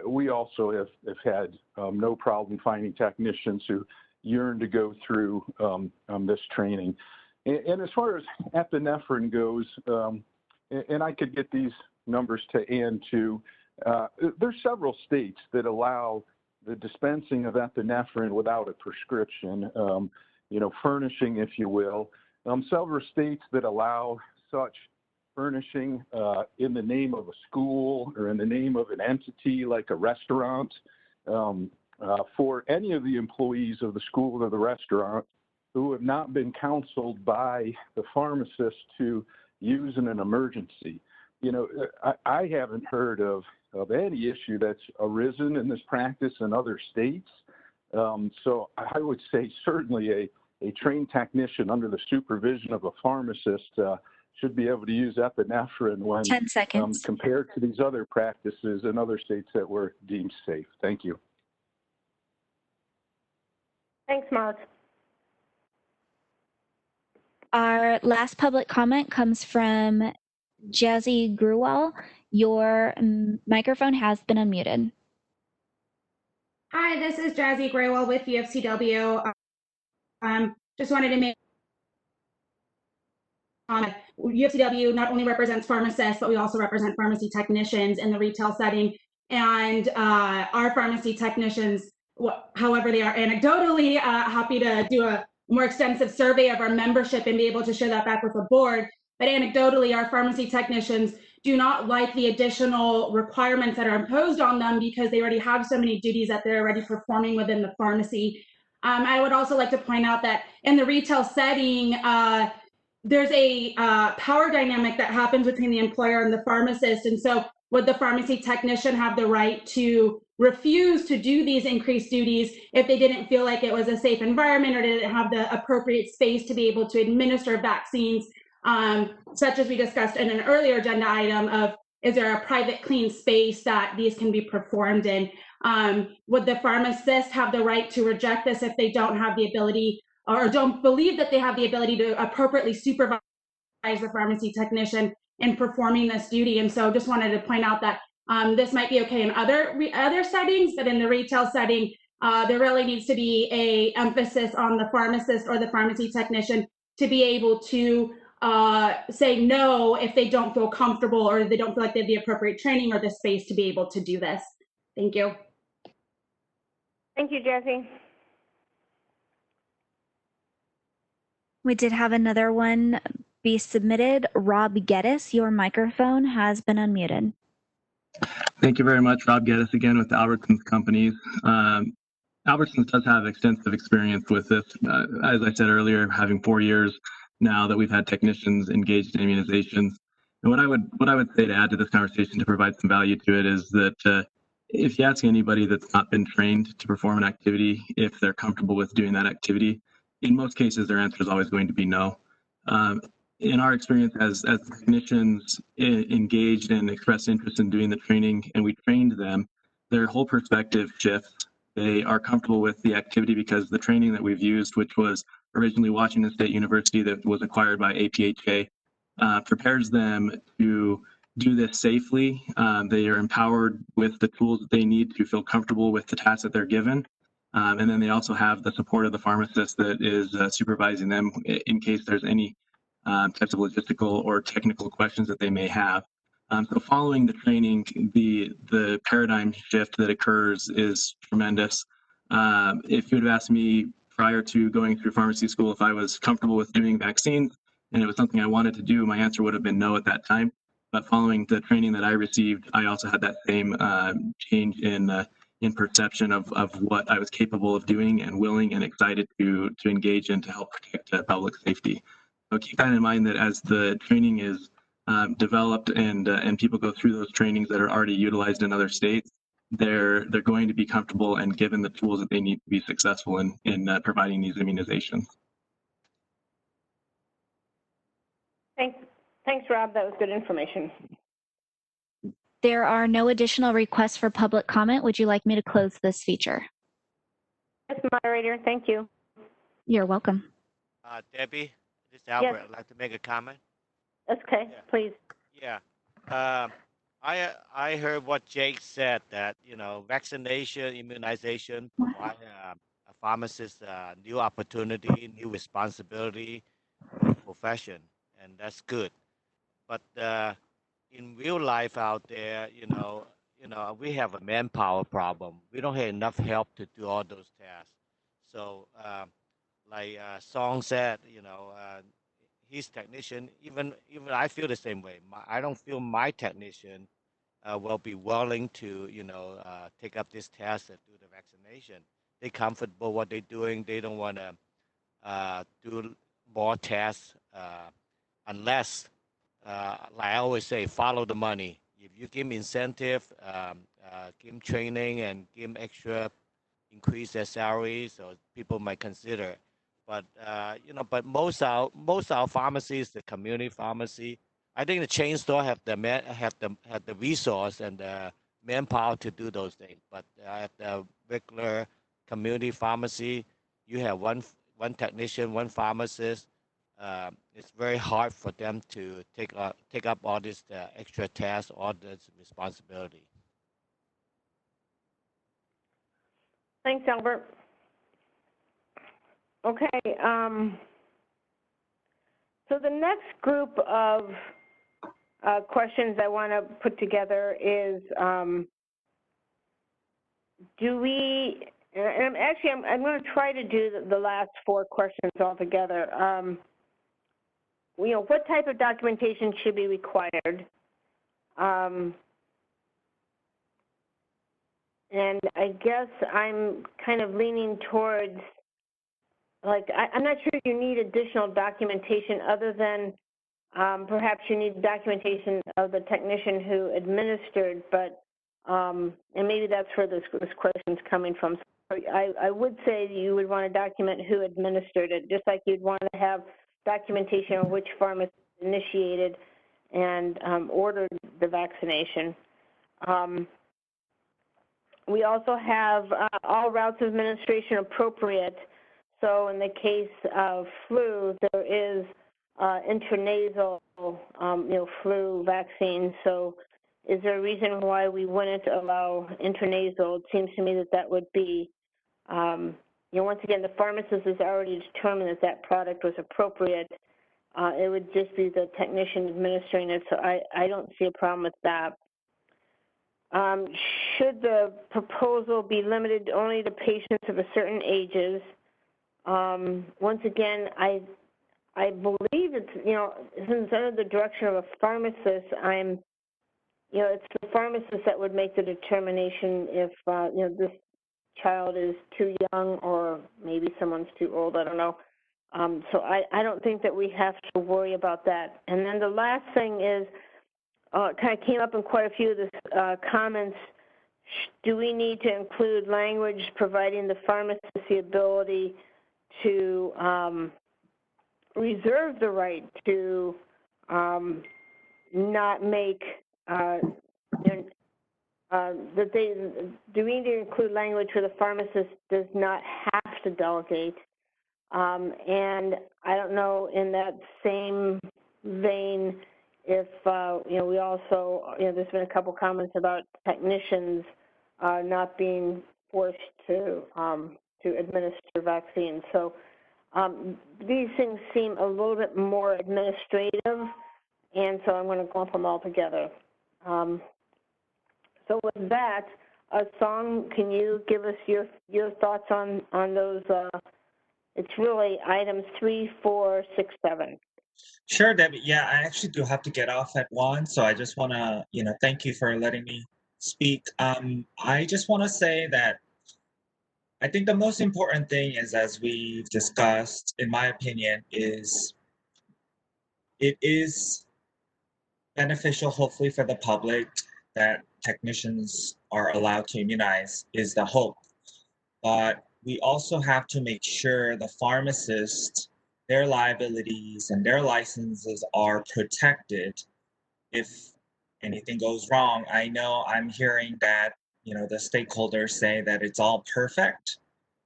We also have had no problem finding technicians who yearn to go through this training. And as far as epinephrine goes, and I could get these numbers to Anne too, there's several states that allow the dispensing of epinephrine without a prescription, furnishing, if you will. Several states that allow such furnishing in the name of a school or in the name of an entity like a restaurant for any of the employees of the school or the restaurant who have not been counseled by the pharmacist to use in an emergency. I haven't heard of any issue that's arisen in this practice in other states. So I would say certainly a trained technician under the supervision of a pharmacist should be able to use epinephrine when 10 seconds. Compared to these other practices in other states that were deemed safe. Thank you. Thanks, Mark. Our last public comment comes from Jazzy Gruwal. Your microphone has been unmuted. Hi, this is Jazzy Graywell with UFCW. Just wanted to make UFCW not only represents pharmacists, but we also represent pharmacy technicians in the retail setting. And our pharmacy technicians, however they are anecdotally, happy to do a more extensive survey of our membership and be able to share that back with the board. But anecdotally, our pharmacy technicians do not like the additional requirements that are imposed on them because they already have so many duties that they're already performing within the pharmacy. I would also like to point out that in the retail setting, there's a power dynamic that happens between the employer and the pharmacist. And so would the pharmacy technician have the right to refuse to do these increased duties if they didn't feel like it was a safe environment or didn't have the appropriate space to be able to administer vaccines, such as we discussed in an earlier agenda item of, is there a private clean space that these can be performed in? Would the pharmacist have the right to reject this if they don't have the ability or don't believe that they have the ability to appropriately supervise the pharmacy technician in performing this duty? And so just wanted to point out that this might be okay in other settings, but in the retail setting, there really needs to be a emphasis on the pharmacist or the pharmacy technician to be able to say no if they don't feel comfortable or they don't feel like they have the appropriate training or the space to be able to do this. Thank you. Thank you, Jesse. We did have another one be submitted. Rob Geddes, your microphone has been unmuted. Thank you very much. Rob Geddes again with the Albertsons Companies. Albertsons does have extensive experience with this. As I said earlier, having 4 years now that we've had technicians engaged in immunizations. And what I would say to add to this conversation to provide some value to it is that if you ask anybody that's not been trained to perform an activity, if they're comfortable with doing that activity, in most cases, their answer is always going to be no. In our experience as technicians engaged and expressed interest in doing the training and we trained them, their whole perspective shifts. They are comfortable with the activity because the training that we've used, which was originally Washington State University that was acquired by APHA, prepares them to do this safely. They are empowered with the tools that they need to feel comfortable with the tasks that they're given. And then they also have the support of the pharmacist that is supervising them in case there's any types of logistical or technical questions that they may have. So following the training, the paradigm shift that occurs is tremendous. If you would have asked me prior to going through pharmacy school if I was comfortable with doing vaccines and it was something I wanted to do, my answer would have been no at that time. But following the training that I received, I also had that same change in perception of what I was capable of doing and willing and excited to engage in to help protect public safety. So keep that in mind that as the training is developed and people go through those trainings that are already utilized in other states, they're going to be comfortable and given the tools that they need to be successful in providing these immunizations. Thanks, Rob. That was good information. There are no additional requests for public comment. Would you like me to close this feature? Yes, moderator. Thank you. You're welcome. Debbie, this is Albert. Yes. I'd like to make a comment. Okay, yeah. Please. Yeah. I heard what Jake said, that, you know, vaccination, immunization provide a pharmacist a new opportunity, new responsibility for the profession, and that's good. But in real life out there, you know, we have a manpower problem. We don't have enough help to do all those tasks. So, like Song said, you know, his technician, even I feel the same way. I don't feel my technician will be willing to, you know, take up this task and do the vaccination. They're comfortable what they're doing. They don't want to do more tests unless, like I always say, follow the money. If you give them incentive, give them training, and give them extra, increase their salaries, so people might consider. But you know, but most our pharmacies, the community pharmacy, I think the chain store have the resource and the manpower to do those things. But at the regular community pharmacy, you have one technician, one pharmacist. It's very hard for them to take up all this extra tasks, all this responsibility. Thanks, Albert. Okay. So the next group of questions I want to put together is, do we? And I'm going to try to do the last 4 questions all together. You know, what type of documentation should be required? And I guess I'm kind of leaning towards, like, I'm not sure you need additional documentation other than perhaps you need documentation of the technician who administered, but, and maybe that's where this question's coming from. So I would say you would want to document who administered it, just like you'd want to have documentation on which pharmacist initiated and ordered the vaccination. We also have all routes of administration appropriate. So in the case of flu, there is intranasal, flu vaccine. So is there a reason why we wouldn't allow intranasal? It seems to me that that would be, once again, the pharmacist has already determined that that product was appropriate. It would just be the technician administering it. So I don't see a problem with that. Should the proposal be limited only to patients of a certain ages? Once again, I believe it's, since under the direction of a pharmacist, it's the pharmacist that would make the determination if, this child is too young or maybe someone's too old, I don't know. So I don't think that we have to worry about that. And then the last thing is, kind of came up in quite a few of the comments, do we need to include language providing the pharmacist the ability to reserve the right to not make, do we need to include language where the pharmacist does not have to delegate? And I don't know, in that same vein, if, we also, there's been a couple comments about technicians not being forced to administer vaccines. So these things seem a little bit more administrative, and so I'm going to lump them all together. So with that, Song, can you give us your thoughts on those It's really items 3, 4, 6, 7. Sure, Debbie. Yeah, I actually do have to get off at 1, so I just want to, thank you for letting me speak. I just want to say that I think the most important thing is, as we've discussed, in my opinion, is it is beneficial, hopefully, for the public that technicians are allowed to immunize, is the hope. But we also have to make sure the pharmacists, their liabilities and their licenses are protected if anything goes wrong. I know I'm hearing that, the stakeholders say that it's all perfect.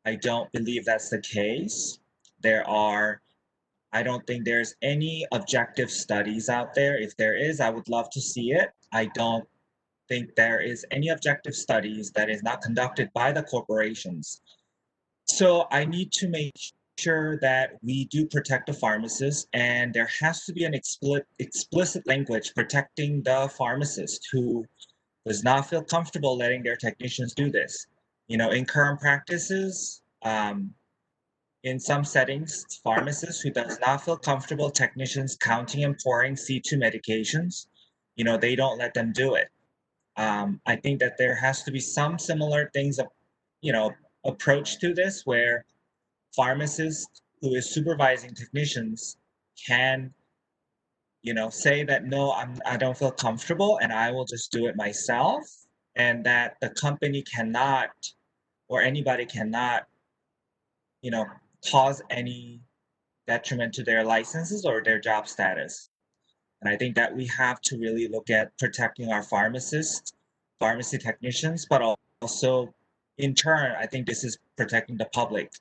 I don't believe that's the case. I don't think there's any objective studies out there. If there is, I would love to see it. I don't think there is any objective studies that is not conducted by the corporations. So I need to make sure that we do protect the pharmacist, and there has to be an explicit language protecting the pharmacist who does not feel comfortable letting their technicians do this. In current practices, in some settings, pharmacists who does not feel comfortable technicians counting and pouring C2 medications, they don't let them do it. I think that there has to be some similar things, approach to this where pharmacist who is supervising technicians can, say that, no, I don't feel comfortable and I will just do it myself, and that the company cannot, or anybody cannot, cause any detriment to their licenses or their job status. And I think that we have to really look at protecting our pharmacists, pharmacy technicians, but also in turn, I think this is protecting the public,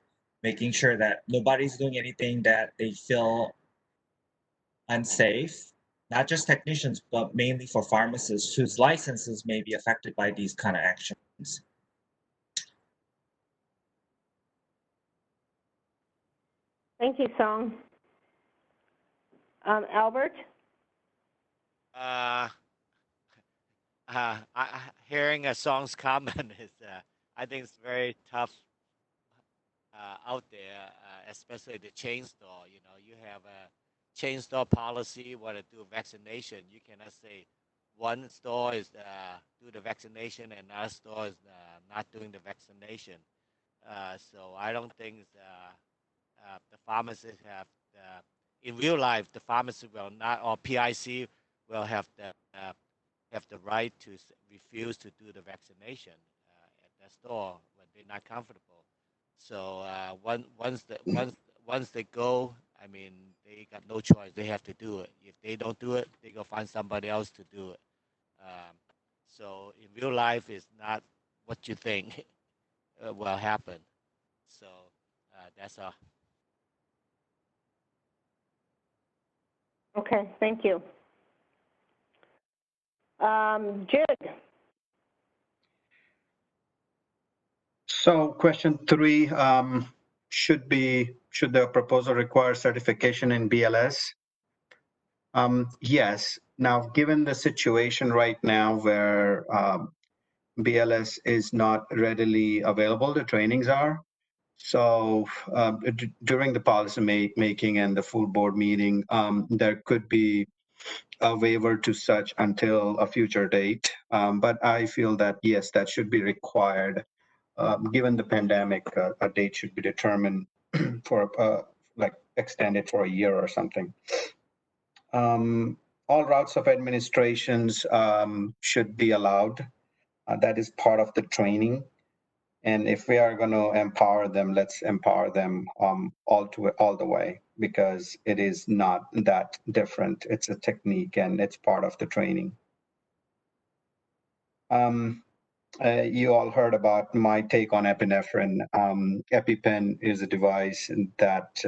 making sure that nobody's doing anything that they feel unsafe, not just technicians, but mainly for pharmacists whose licenses may be affected by these kind of actions. Thank you, Song. Albert? Hearing a Song's comment is, I think it's very tough out there, especially the chain store. You have a chain store policy what to do vaccination. You cannot say one store is do the vaccination and another store is not doing the vaccination. So I don't think the pharmacists have in real life, the pharmacist will not, or PIC will have the right to refuse to do the vaccination at the store when they're not comfortable. So once they go, I mean, they got no choice. They have to do it. If they don't do it, they go find somebody else to do it. So in real life, it's not what you think will happen. So that's all. Okay, thank you. Jude? So question 3, should the proposal require certification in BLS? Yes. Now, given the situation right now where BLS is not readily available, the trainings are. So during the policy making and the full board meeting, there could be a waiver to such until a future date. But I feel that, yes, that should be required. Given the pandemic, a date should be determined for like extended for a year or something. All routes of administrations should be allowed. That is part of the training. And if we are going to empower them, let's empower them all the way, because it is not that different. It's a technique and it's part of the training. You all heard about my take on epinephrine. EpiPen is a device that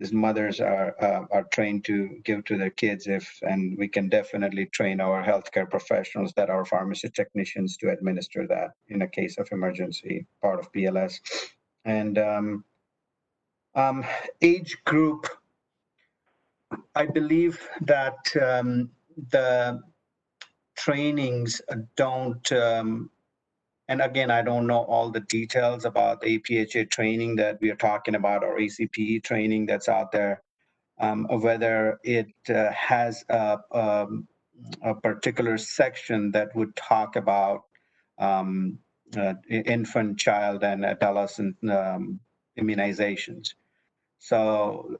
these mothers are trained to give to their kids, and we can definitely train our healthcare professionals, that are pharmacy technicians, to administer that in a case of emergency, part of BLS. And age group, I believe that the trainings don't And again, I don't know all the details about the APHA training that we are talking about or ACPE training that's out there, whether it has a particular section that would talk about infant, child, and adolescent immunizations. So,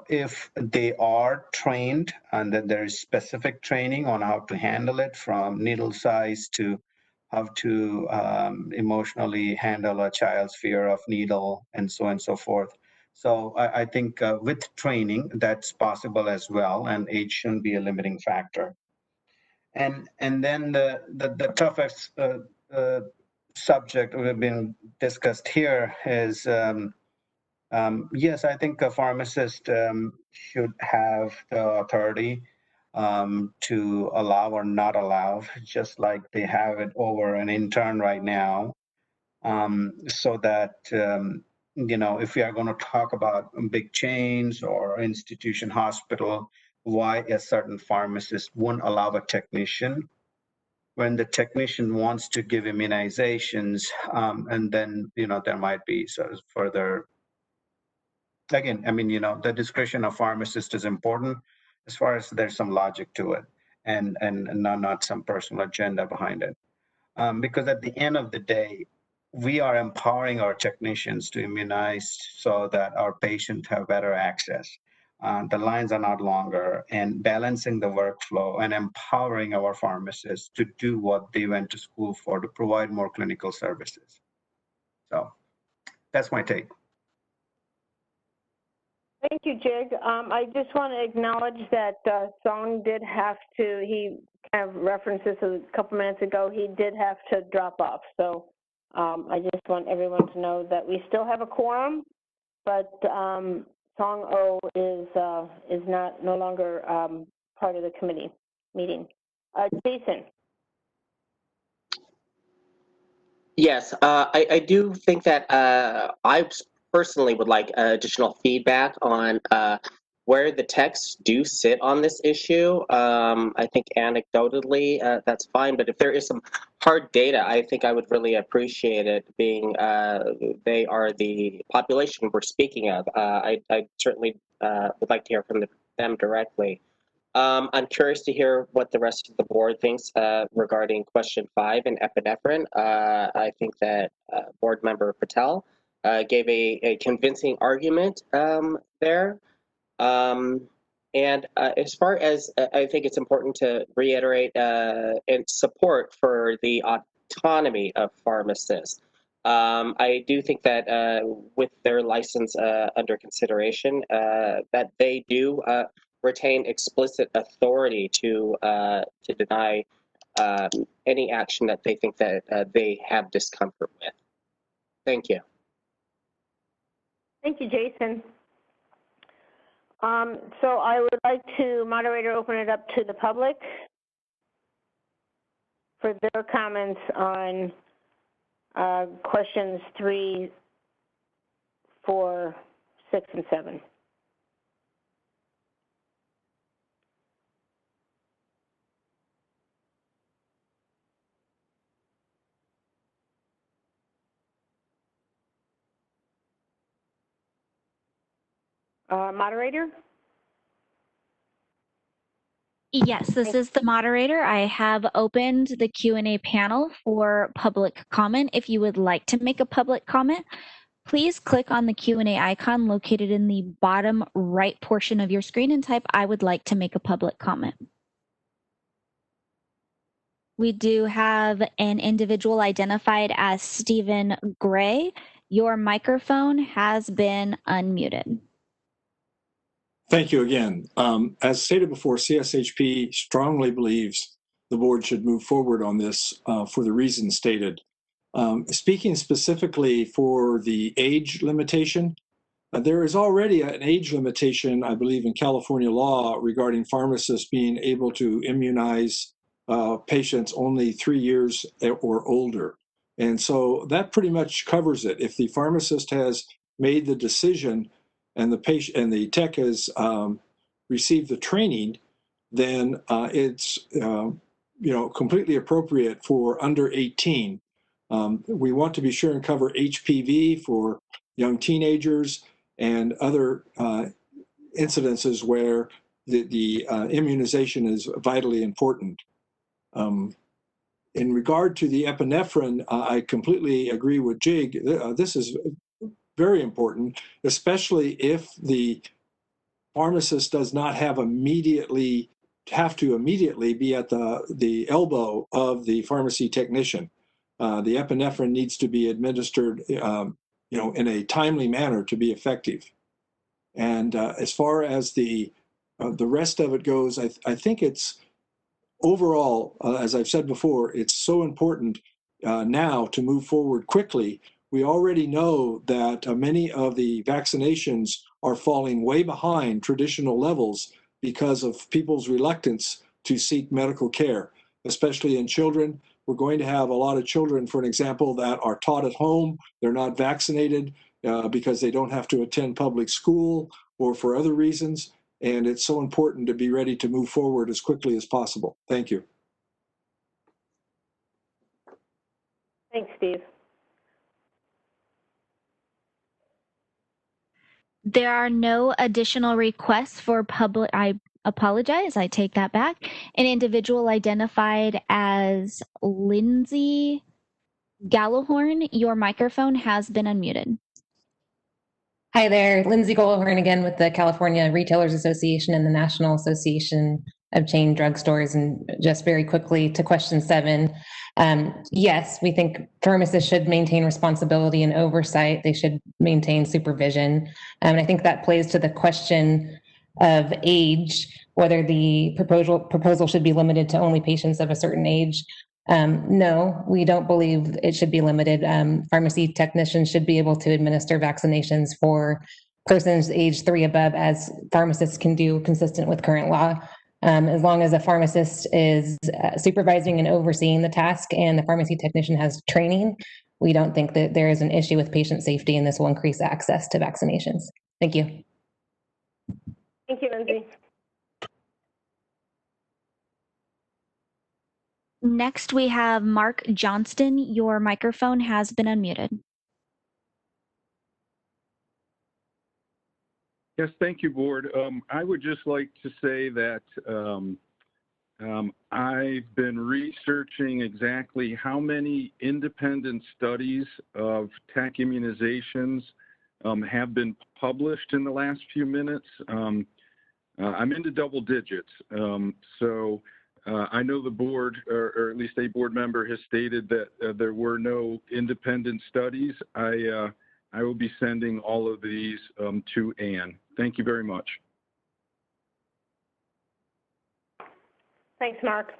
if they are trained and that there is specific training on how to handle it, from needle size to how to emotionally handle a child's fear of needle and so on and so forth. So I think with training, that's possible as well, and age shouldn't be a limiting factor. And then the toughest subject we've been discussed here is yes, I think a pharmacist should have the authority to allow or not allow, just like they have it over an intern right now, so that if we are going to talk about big chains or institution hospital, why a certain pharmacist wouldn't allow a technician when the technician wants to give immunizations, and then there might be sort of further. Again, I mean, the discretion of pharmacist is important as far as there's some logic to it and not some personal agenda behind it. Because at the end of the day, we are empowering our technicians to immunize so that our patients have better access. The lines are not longer, and balancing the workflow and empowering our pharmacists to do what they went to school for, to provide more clinical services. So that's my take. Thank you, Jig. I just want to acknowledge that Song did have to, he kind of referenced this a couple minutes ago, he did have to drop off. So I just want everyone to know that we still have a quorum, but Song O is no longer part of the committee meeting. Jason. Yes, I do think that I personally would like additional feedback on where the texts do sit on this issue. I think anecdotally that's fine, but if there is some hard data, I think I would really appreciate it, being they are the population we're speaking of. I certainly would like to hear from them directly. I'm curious to hear what the rest of the board thinks regarding question 5 in epinephrine. I think that board member Patel gave a convincing argument there. And as far as I think it's important to reiterate and support for the autonomy of pharmacists. I do think that with their license under consideration, that they do retain explicit authority to deny any action that they think that they have discomfort with. Thank you. Thank you, Jason. So I would like to, moderator, open it up to the public for their comments on questions 3, 4, 6, and 7. Moderator? Yes, this is the moderator. I have opened the Q&A panel for public comment. If you would like to make a public comment, please click on the Q&A icon located in the bottom right portion of your screen and type, "I would like to make a public comment." We do have an individual identified as Stephen Gray. Your microphone has been unmuted. Thank you again. As stated before, CSHP strongly believes the board should move forward on this for the reasons stated. Speaking specifically for the age limitation, there is already an age limitation, I believe, in California law regarding pharmacists being able to immunize patients only 3 years or older. And so that pretty much covers it. If the pharmacist has made the decision and the patient and the tech has received the training, then it's completely appropriate for under 18. We want to be sure and cover HPV for young teenagers and other incidences where the immunization is vitally important. In regard to the epinephrine, I completely agree with Jig. This is very important, especially if the pharmacist does not have to immediately be at the elbow of the pharmacy technician. The epinephrine needs to be administered, in a timely manner to be effective. And as far as the rest of it goes, I think it's overall, as I've said before, it's so important now to move forward quickly. We already know that many of the vaccinations are falling way behind traditional levels because of people's reluctance to seek medical care, especially in children. We're going to have a lot of children, for an example, that are taught at home. They're not vaccinated because they don't have to attend public school or for other reasons. And it's so important to be ready to move forward as quickly as possible. Thank you. Thanks, Steve. There are no additional requests for public. I apologize. I take that back. An individual identified as Lindsay Gallahorn, your microphone has been unmuted. Hi there, Lindsay Goldhorn again with the California Retailers Association and the National Association of Chain Drugstores. And just very quickly to question 7, yes, we think pharmacists should maintain responsibility and oversight. They should maintain supervision. And I think that plays to the question of age, whether the proposal should be limited to only patients of a certain age. No, we don't believe it should be limited. Pharmacy technicians should be able to administer vaccinations for persons age 3 above, as pharmacists can do consistent with current law. As long as a pharmacist is supervising and overseeing the task and the pharmacy technician has training, we don't think that there is an issue with patient safety, and this will increase access to vaccinations. Thank you. Thank you, Lindsay. Next, we have Mark Johnston. Your microphone has been unmuted. Yes, thank you, Board. I would just like to say that I've been researching exactly how many independent studies of tech immunizations have been published in the last few minutes. I'm into double digits. I know the board, or at least a board member, has stated that there were no independent studies. I will be sending all of these to Anne. Thank you very much. Thanks, Mark.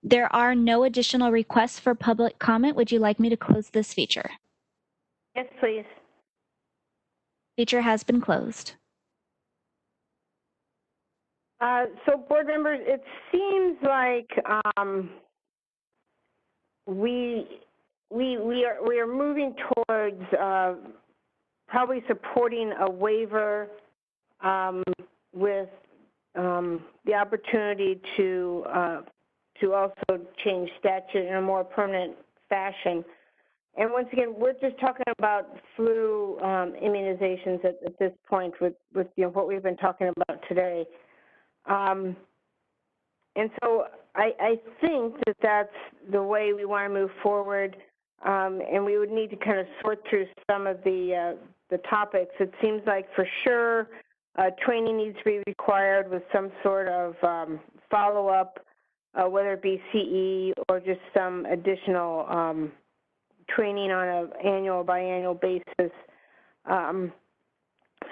There are no additional requests for public comment. Would you like me to close this feature? Yes, please. Feature has been closed. So board members, it seems like we are moving towards probably supporting a waiver with the opportunity to also change statute in a more permanent fashion. And once again, we're just talking about flu immunizations at this point with what we've been talking about today. And so I think that that's the way we want to move forward, and we would need to kind of sort through some of the topics. It seems like for sure training needs to be required with some sort of follow-up, whether it be CE or just some additional training on an annual, biannual basis.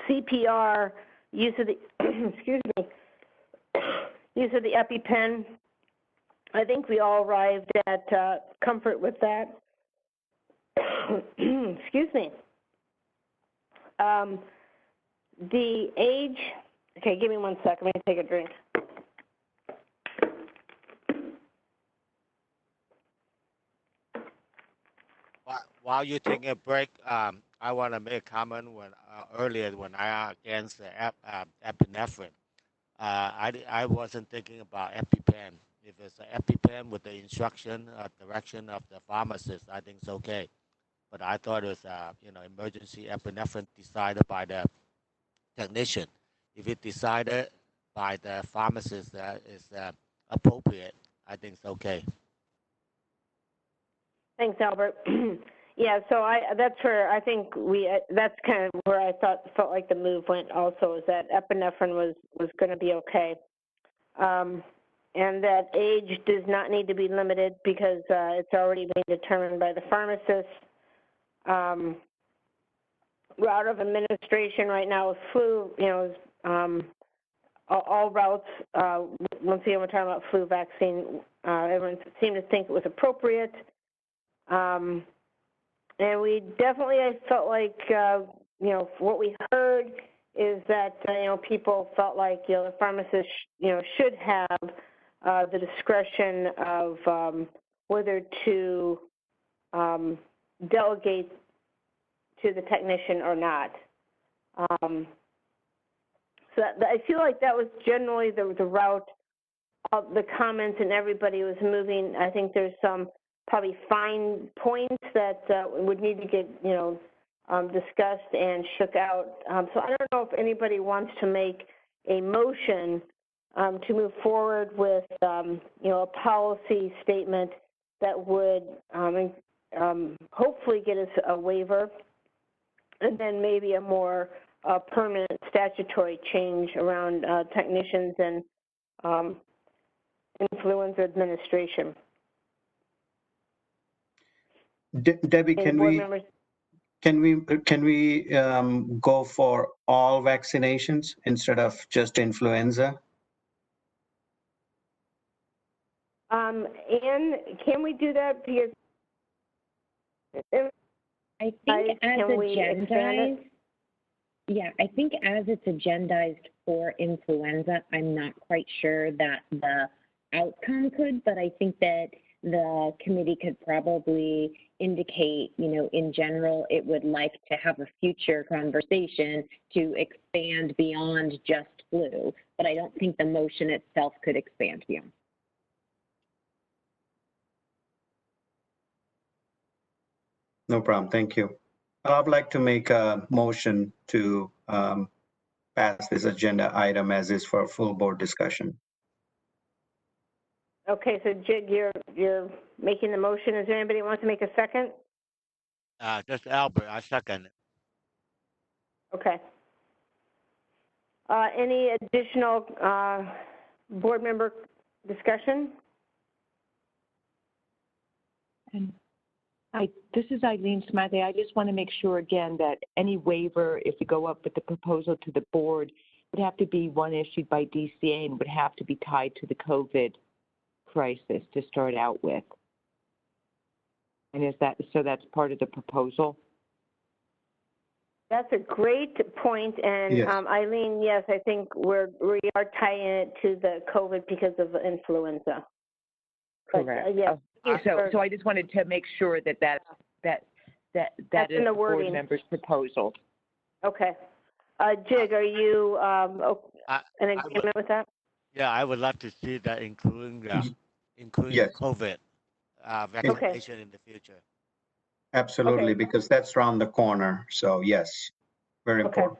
CPR, use of the, excuse me, use of the EpiPen. I think we all arrived at comfort with that. Excuse me. The age, okay, give me 1 second, let me take a drink. While you're taking a break, I want to make a comment earlier when I against the epinephrine. I wasn't thinking about EpiPen. If it's an EpiPen with the instruction, direction of the pharmacist, I think it's okay. But I thought it was, emergency epinephrine decided by the technician. If it decided by the pharmacist that is appropriate, I think it's okay. Thanks, Albert. Yeah, so that's where I think that's kind of where I felt like the move went also, is that epinephrine was going to be okay. And that age does not need to be limited because it's already being determined by the pharmacist. Route of administration right now is flu, all routes, once again, we're talking about flu vaccine, everyone seemed to think it was appropriate. And we definitely, I felt like, what we heard is that, people felt like, the pharmacist, should have the discretion of whether to delegate to the technician or not. So I feel like that was generally the route of the comments, and everybody was moving. I think there's some probably fine points that would need to get, discussed and shook out. So I don't know if anybody wants to make a motion to move forward with, a policy statement that would hopefully get us a waiver, and then maybe a more permanent statutory change around technicians and influenza administration. Debbie, can we go for all vaccinations instead of just influenza? Anne, can we do that? Because I think as agendized, I think as it's agendized for influenza, I'm not quite sure that the outcome could, but I think that the committee could probably indicate, in general, it would like to have a future conversation to expand beyond just flu, but I don't think the motion itself could expand beyond. No problem. Thank you. I'd like to make a motion to pass this agenda item as is for a full board discussion. Okay, so Jig, you're making the motion. Is there anybody who wants to make a second? Just Albert, I second it. Okay. Any additional board member discussion? And this is Eileen Smiley. I just want to make sure again that any waiver, if we go up with the proposal to the board, would have to be one issued by DCA and would have to be tied to the COVID crisis to start out with. And is that, so that's part of the proposal? That's a great point, and yes. Eileen, yes, I think we are tying it to the COVID because of the influenza. Correct. But, so I just wanted to make sure that that is the board member's proposal. Okay. Jig, are you in agreement with that? Yeah, I would love to see that including yes. COVID vaccination in the future. Absolutely, because that's around the corner. So yes, very important.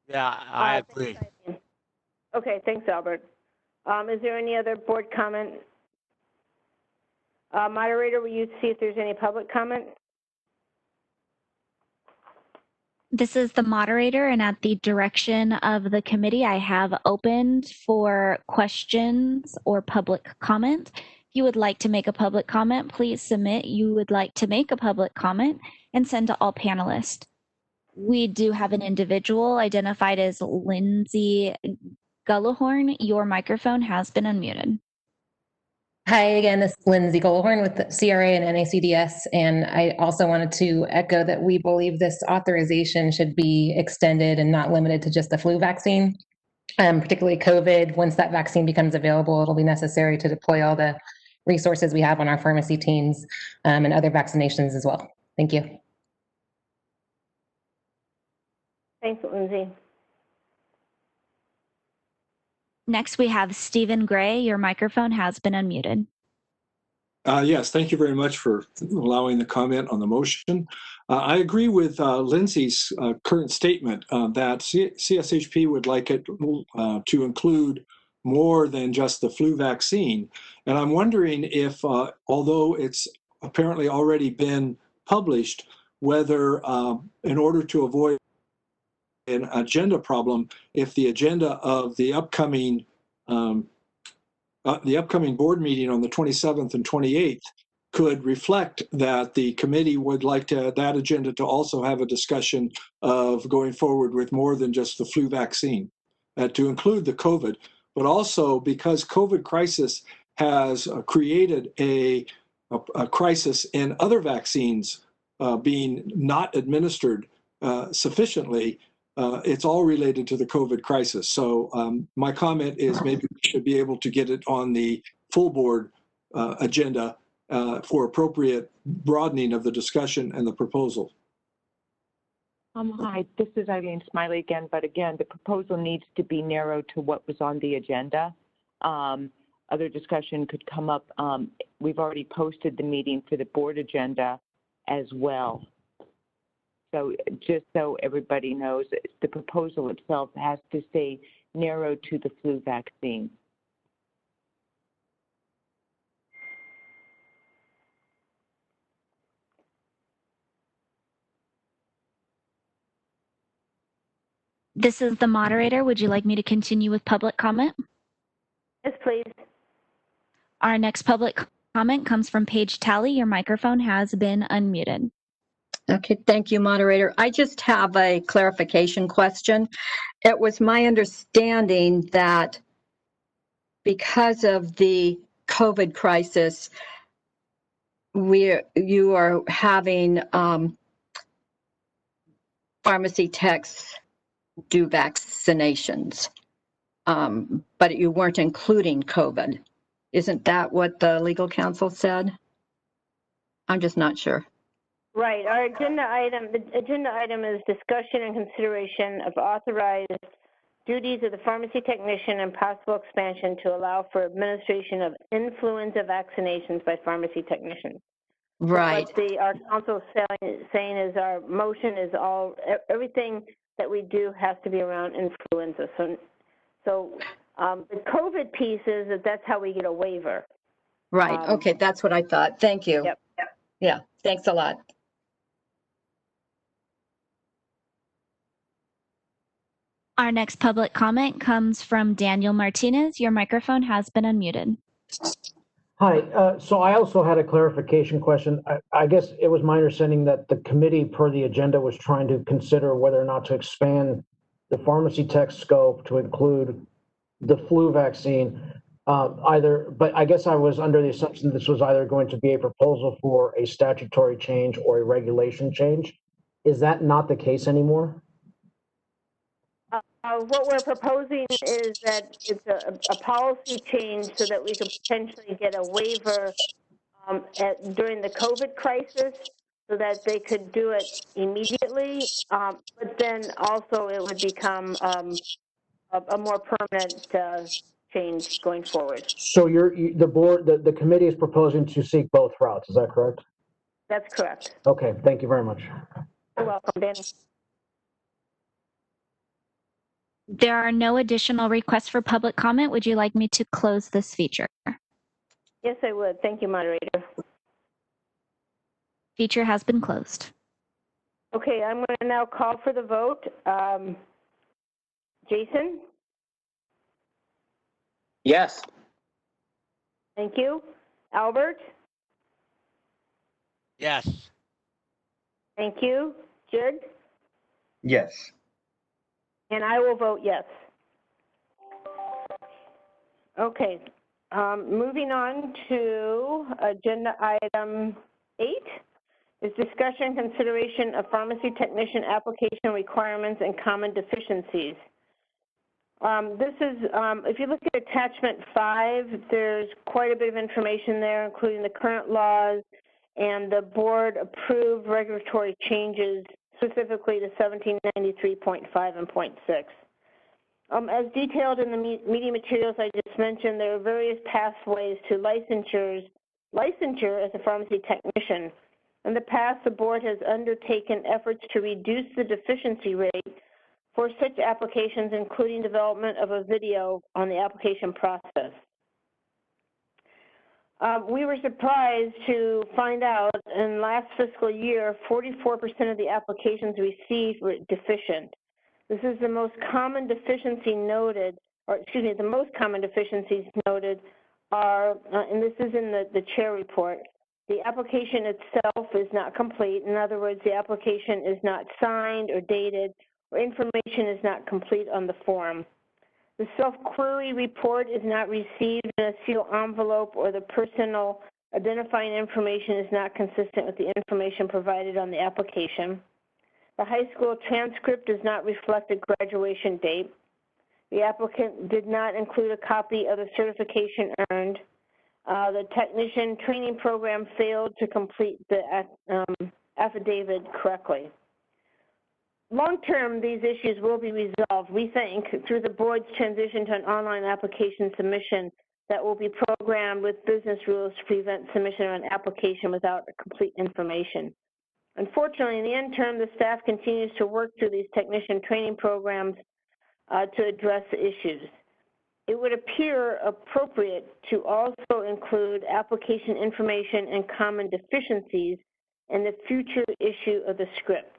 Yeah, I agree. Okay, thanks, Albert. Is there any other board comment? Moderator, will you see if there's any public comment? This is the moderator, and at the direction of the committee, I have opened for questions or public comment. If you would like to make a public comment, please submit you would like to make a public comment and send to all panelists. We do have an individual identified as Lindsay Gullahorn. Your microphone has been unmuted. Hi again, this is Lindsay Gullahorn with the CRA and NACDS, and I also wanted to echo that we believe this authorization should be extended and not limited to just the flu vaccine, particularly COVID. Once that vaccine becomes available, it'll be necessary to deploy all the resources we have on our pharmacy teams and other vaccinations as well. Thank you. Thanks, Lindsay. Next, we have Stephen Gray. Your microphone has been unmuted. Yes, thank you very much for allowing the comment on the motion. I agree with Lindsay's current statement that CSHP would like it to include more than just the flu vaccine. And I'm wondering if, although it's apparently already been published, whether in order to avoid an agenda problem, if the agenda of the upcoming board meeting on the 27th and 28th could reflect that the committee would like that agenda to also have a discussion of going forward with more than just the flu vaccine, to include the COVID, but also because COVID crisis has created a crisis in other vaccines being not administered sufficiently. It's all related to the COVID crisis. So my comment is maybe we should be able to get it on the full board agenda for appropriate broadening of the discussion and the proposal. Hi, this is Eileen Smiley again, but again, the proposal needs to be narrowed to what was on the agenda. Other discussion could come up. We've already posted the meeting for the board agenda as well. So just so everybody knows, the proposal itself has to stay narrowed to the flu vaccine. This is the moderator. Would you like me to continue with public comment? Yes, please. Our next public comment comes from Paige Talley. Your microphone has been unmuted. Okay, thank you, moderator. I just have a clarification question. It was my understanding that because of the COVID crisis, you are having pharmacy techs do vaccinations, but you weren't including COVID. Isn't that what the legal counsel said? I'm just not sure. Right. Our the agenda item is discussion and consideration of authorized duties of the pharmacy technician and possible expansion to allow for administration of influenza vaccinations by pharmacy technicians. Right. So what our counsel is saying is our motion is everything that we do has to be around influenza. So the COVID piece is that's how we get a waiver. Right. Okay, that's what I thought. Thank you. Yep. Yeah. Thanks a lot. Our next public comment comes from Daniel Martinez. Your microphone has been unmuted. Hi, so I also had a clarification question. I guess it was my understanding that the committee per the agenda was trying to consider whether or not to expand the pharmacy tech scope to include the flu vaccine, but I guess I was under the assumption this was either going to be a proposal for a statutory change or a regulation change. Is that not the case anymore? What we're proposing is that it's a policy change so that we could potentially get a waiver during the COVID crisis so that they could do it immediately, but then also it would become a more permanent change going forward. So the committee is proposing to seek both routes, is that correct? That's correct. Okay, thank you very much. You're welcome, Danny. There are no additional requests for public comment. Would you like me to close this feature? Yes, I would. Thank you, moderator. Feature has been closed. Okay, I'm going to now call for the vote. Jason? Yes. Thank you. Albert? Yes. Thank you. Jig? Yes. And I will vote yes. Okay, moving on to agenda item 8 is discussion consideration of pharmacy technician application requirements and common deficiencies. This is, if you look at attachment 5, there's quite a bit of information there, including the current laws and the board approved regulatory changes, specifically to 1793.5 and .6. As detailed in the meeting materials I just mentioned, there are various pathways to licensure as a pharmacy technician. In the past, the board has undertaken efforts to reduce the deficiency rate for such applications, including development of a video on the application process. We were surprised to find out in last fiscal year, 44% of the applications received were deficient. This is the most common deficiency noted, or excuse me, the most common deficiencies noted are, and this is in the chair report, the application itself is not complete. In other words, the application is not signed or dated, or information is not complete on the form. The self-query report is not received in a sealed envelope, or the personal identifying information is not consistent with the information provided on the application. The high school transcript does not reflect a graduation date. The applicant did not include a copy of the certification earned. The technician training program failed to complete the affidavit correctly. Long-term, these issues will be resolved, we think, through the board's transition to an online application submission that will be programmed with business rules to prevent submission of an application without complete information. Unfortunately, in the interim, the staff continues to work through these technician training programs to address the issues. It would appear appropriate to also include application information and common deficiencies in the future issue of the script.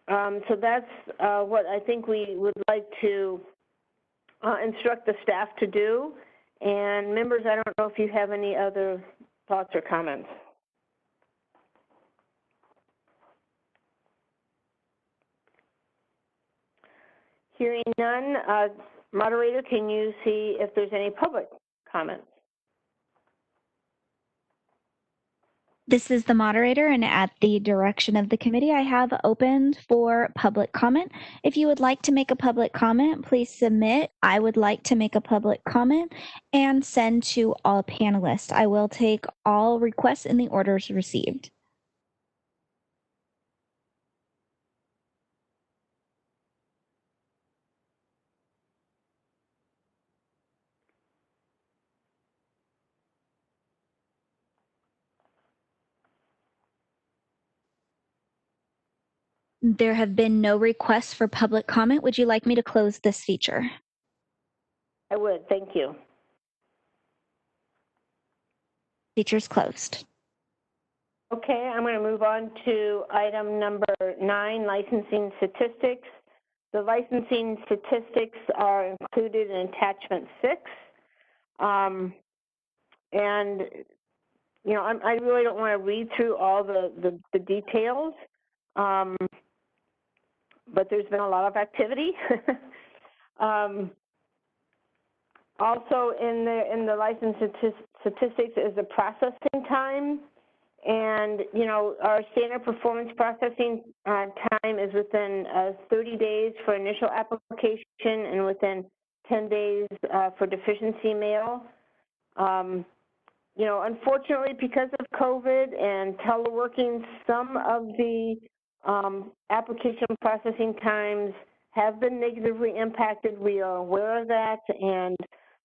So that's what I think we would like to instruct the staff to do. And members, I don't know if you have any other thoughts or comments. Hearing none, moderator, can you see if there's any public comments? This is the moderator, and at the direction of the committee, I have opened for public comment. If you would like to make a public comment, please submit "I would like to make a public comment" and send to all panelists. I will take all requests in the orders received. There have been no requests for public comment. Would you like me to close this feature? I would, thank you. Feature's closed. Okay, I'm going to move on to item number 9, licensing statistics. The licensing statistics are included in attachment 6. And, you know, I really don't want to read through all the details, but there's been a lot of activity. Also in the license statistics is the processing time. And, you know, our standard performance processing time is within 30 days for initial application and within 10 days for deficiency mail. You know, unfortunately, because of COVID and teleworking, some of the application processing times have been negatively impacted. We are aware of that, and,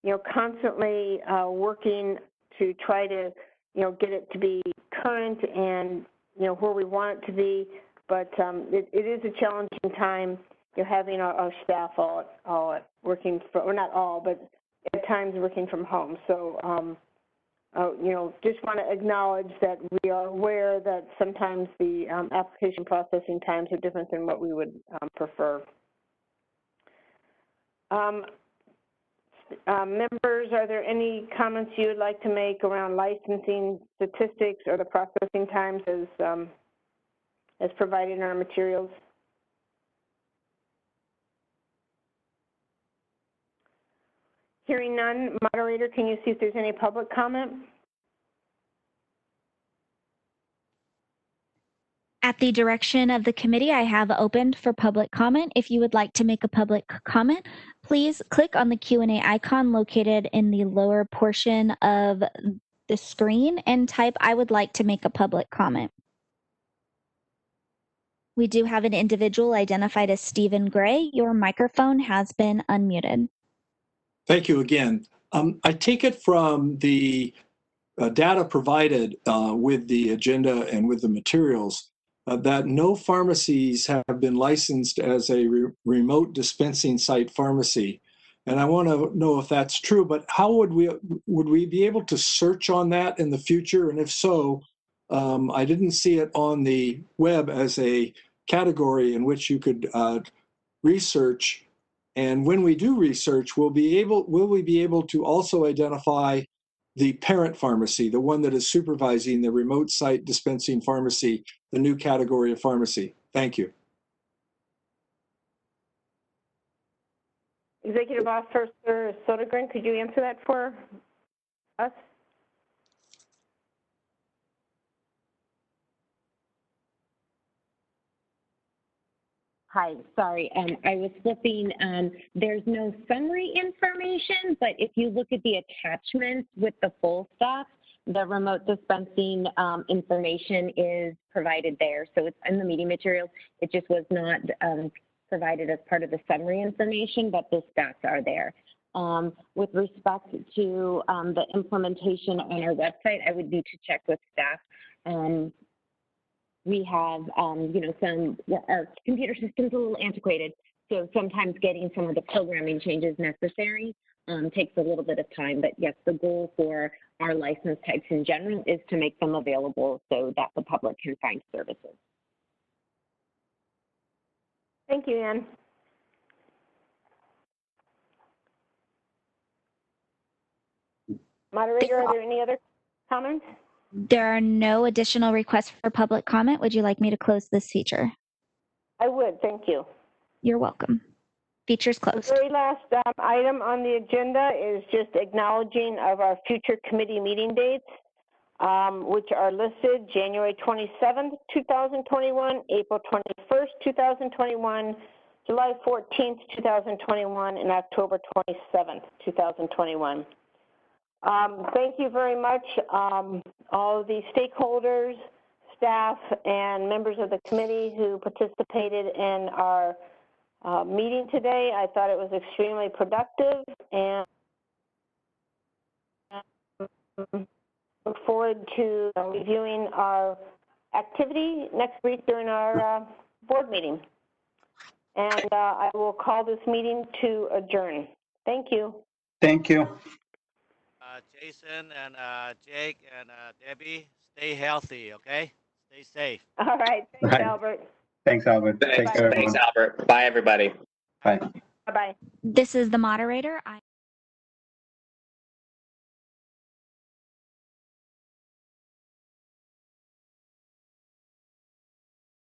you know, constantly working to try to, you know, get it to be current and, you know, where we want it to be. But it is a challenging time, you know, having our staff all working, or not all, but at times working from home. So, you know, just want to acknowledge that we are aware that sometimes the application processing times are different than what we would prefer. Members, are there any comments you would like to make around licensing statistics or the processing times as provided in our materials? Hearing none, moderator, can you see if there's any public comment? At the direction of the committee, I have opened for public comment. If you would like to make a public comment, please click on the Q&A icon located in the lower portion of the screen and type "I would like to make a public comment." We do have an individual identified as Stephen Gray. Your microphone has been unmuted. Thank you again. I take it from the data provided with the agenda and with the materials that no pharmacies have been licensed as a remote dispensing site pharmacy. And I want to know if that's true, but how would we be able to search on that in the future? And if so, I didn't see it on the web as a category in which you could research. And when we do research, will we be able to also identify the parent pharmacy, the one that is supervising the remote site dispensing pharmacy, the new category of pharmacy? Thank you. Executive Officer Sodergren, could you answer that for us? Hi, sorry, I was flipping. There's no summary information, but if you look at the attachments with the full stuff, the remote dispensing information is provided there. So it's in the meeting materials. It just was not provided as part of the summary information, but the stats are there. With respect to the implementation on our website, I would need to check with staff. We have, our computer system's a little antiquated, so sometimes getting some of the programming changes necessary takes a little bit of time. But yes, the goal for our license types in general is to make them available so that the public can find services. Thank you, Ann. Moderator, are there any other comments? There are no additional requests for public comment. Would you like me to close this feature? I would, thank you. You're welcome. Feature's closed. The very last item on the agenda is just acknowledging of our future committee meeting dates, which are listed January 27th, 2021, April 21st, 2021, July 14th, 2021, and October 27th, 2021. Thank you very much, all of the stakeholders, staff, and members of the committee who participated in our meeting today. I thought it was extremely productive, and look forward to reviewing our activity next week during our board meeting. And I will call this meeting to adjourn. Thank you. Thank you. Jason and Jake and Debbie, stay healthy, okay? Stay safe. All right. Thanks, Right. Albert. Thanks, Albert. Thanks, Take care, everyone. Albert. Bye, everybody. Bye. Bye-bye. This is the moderator.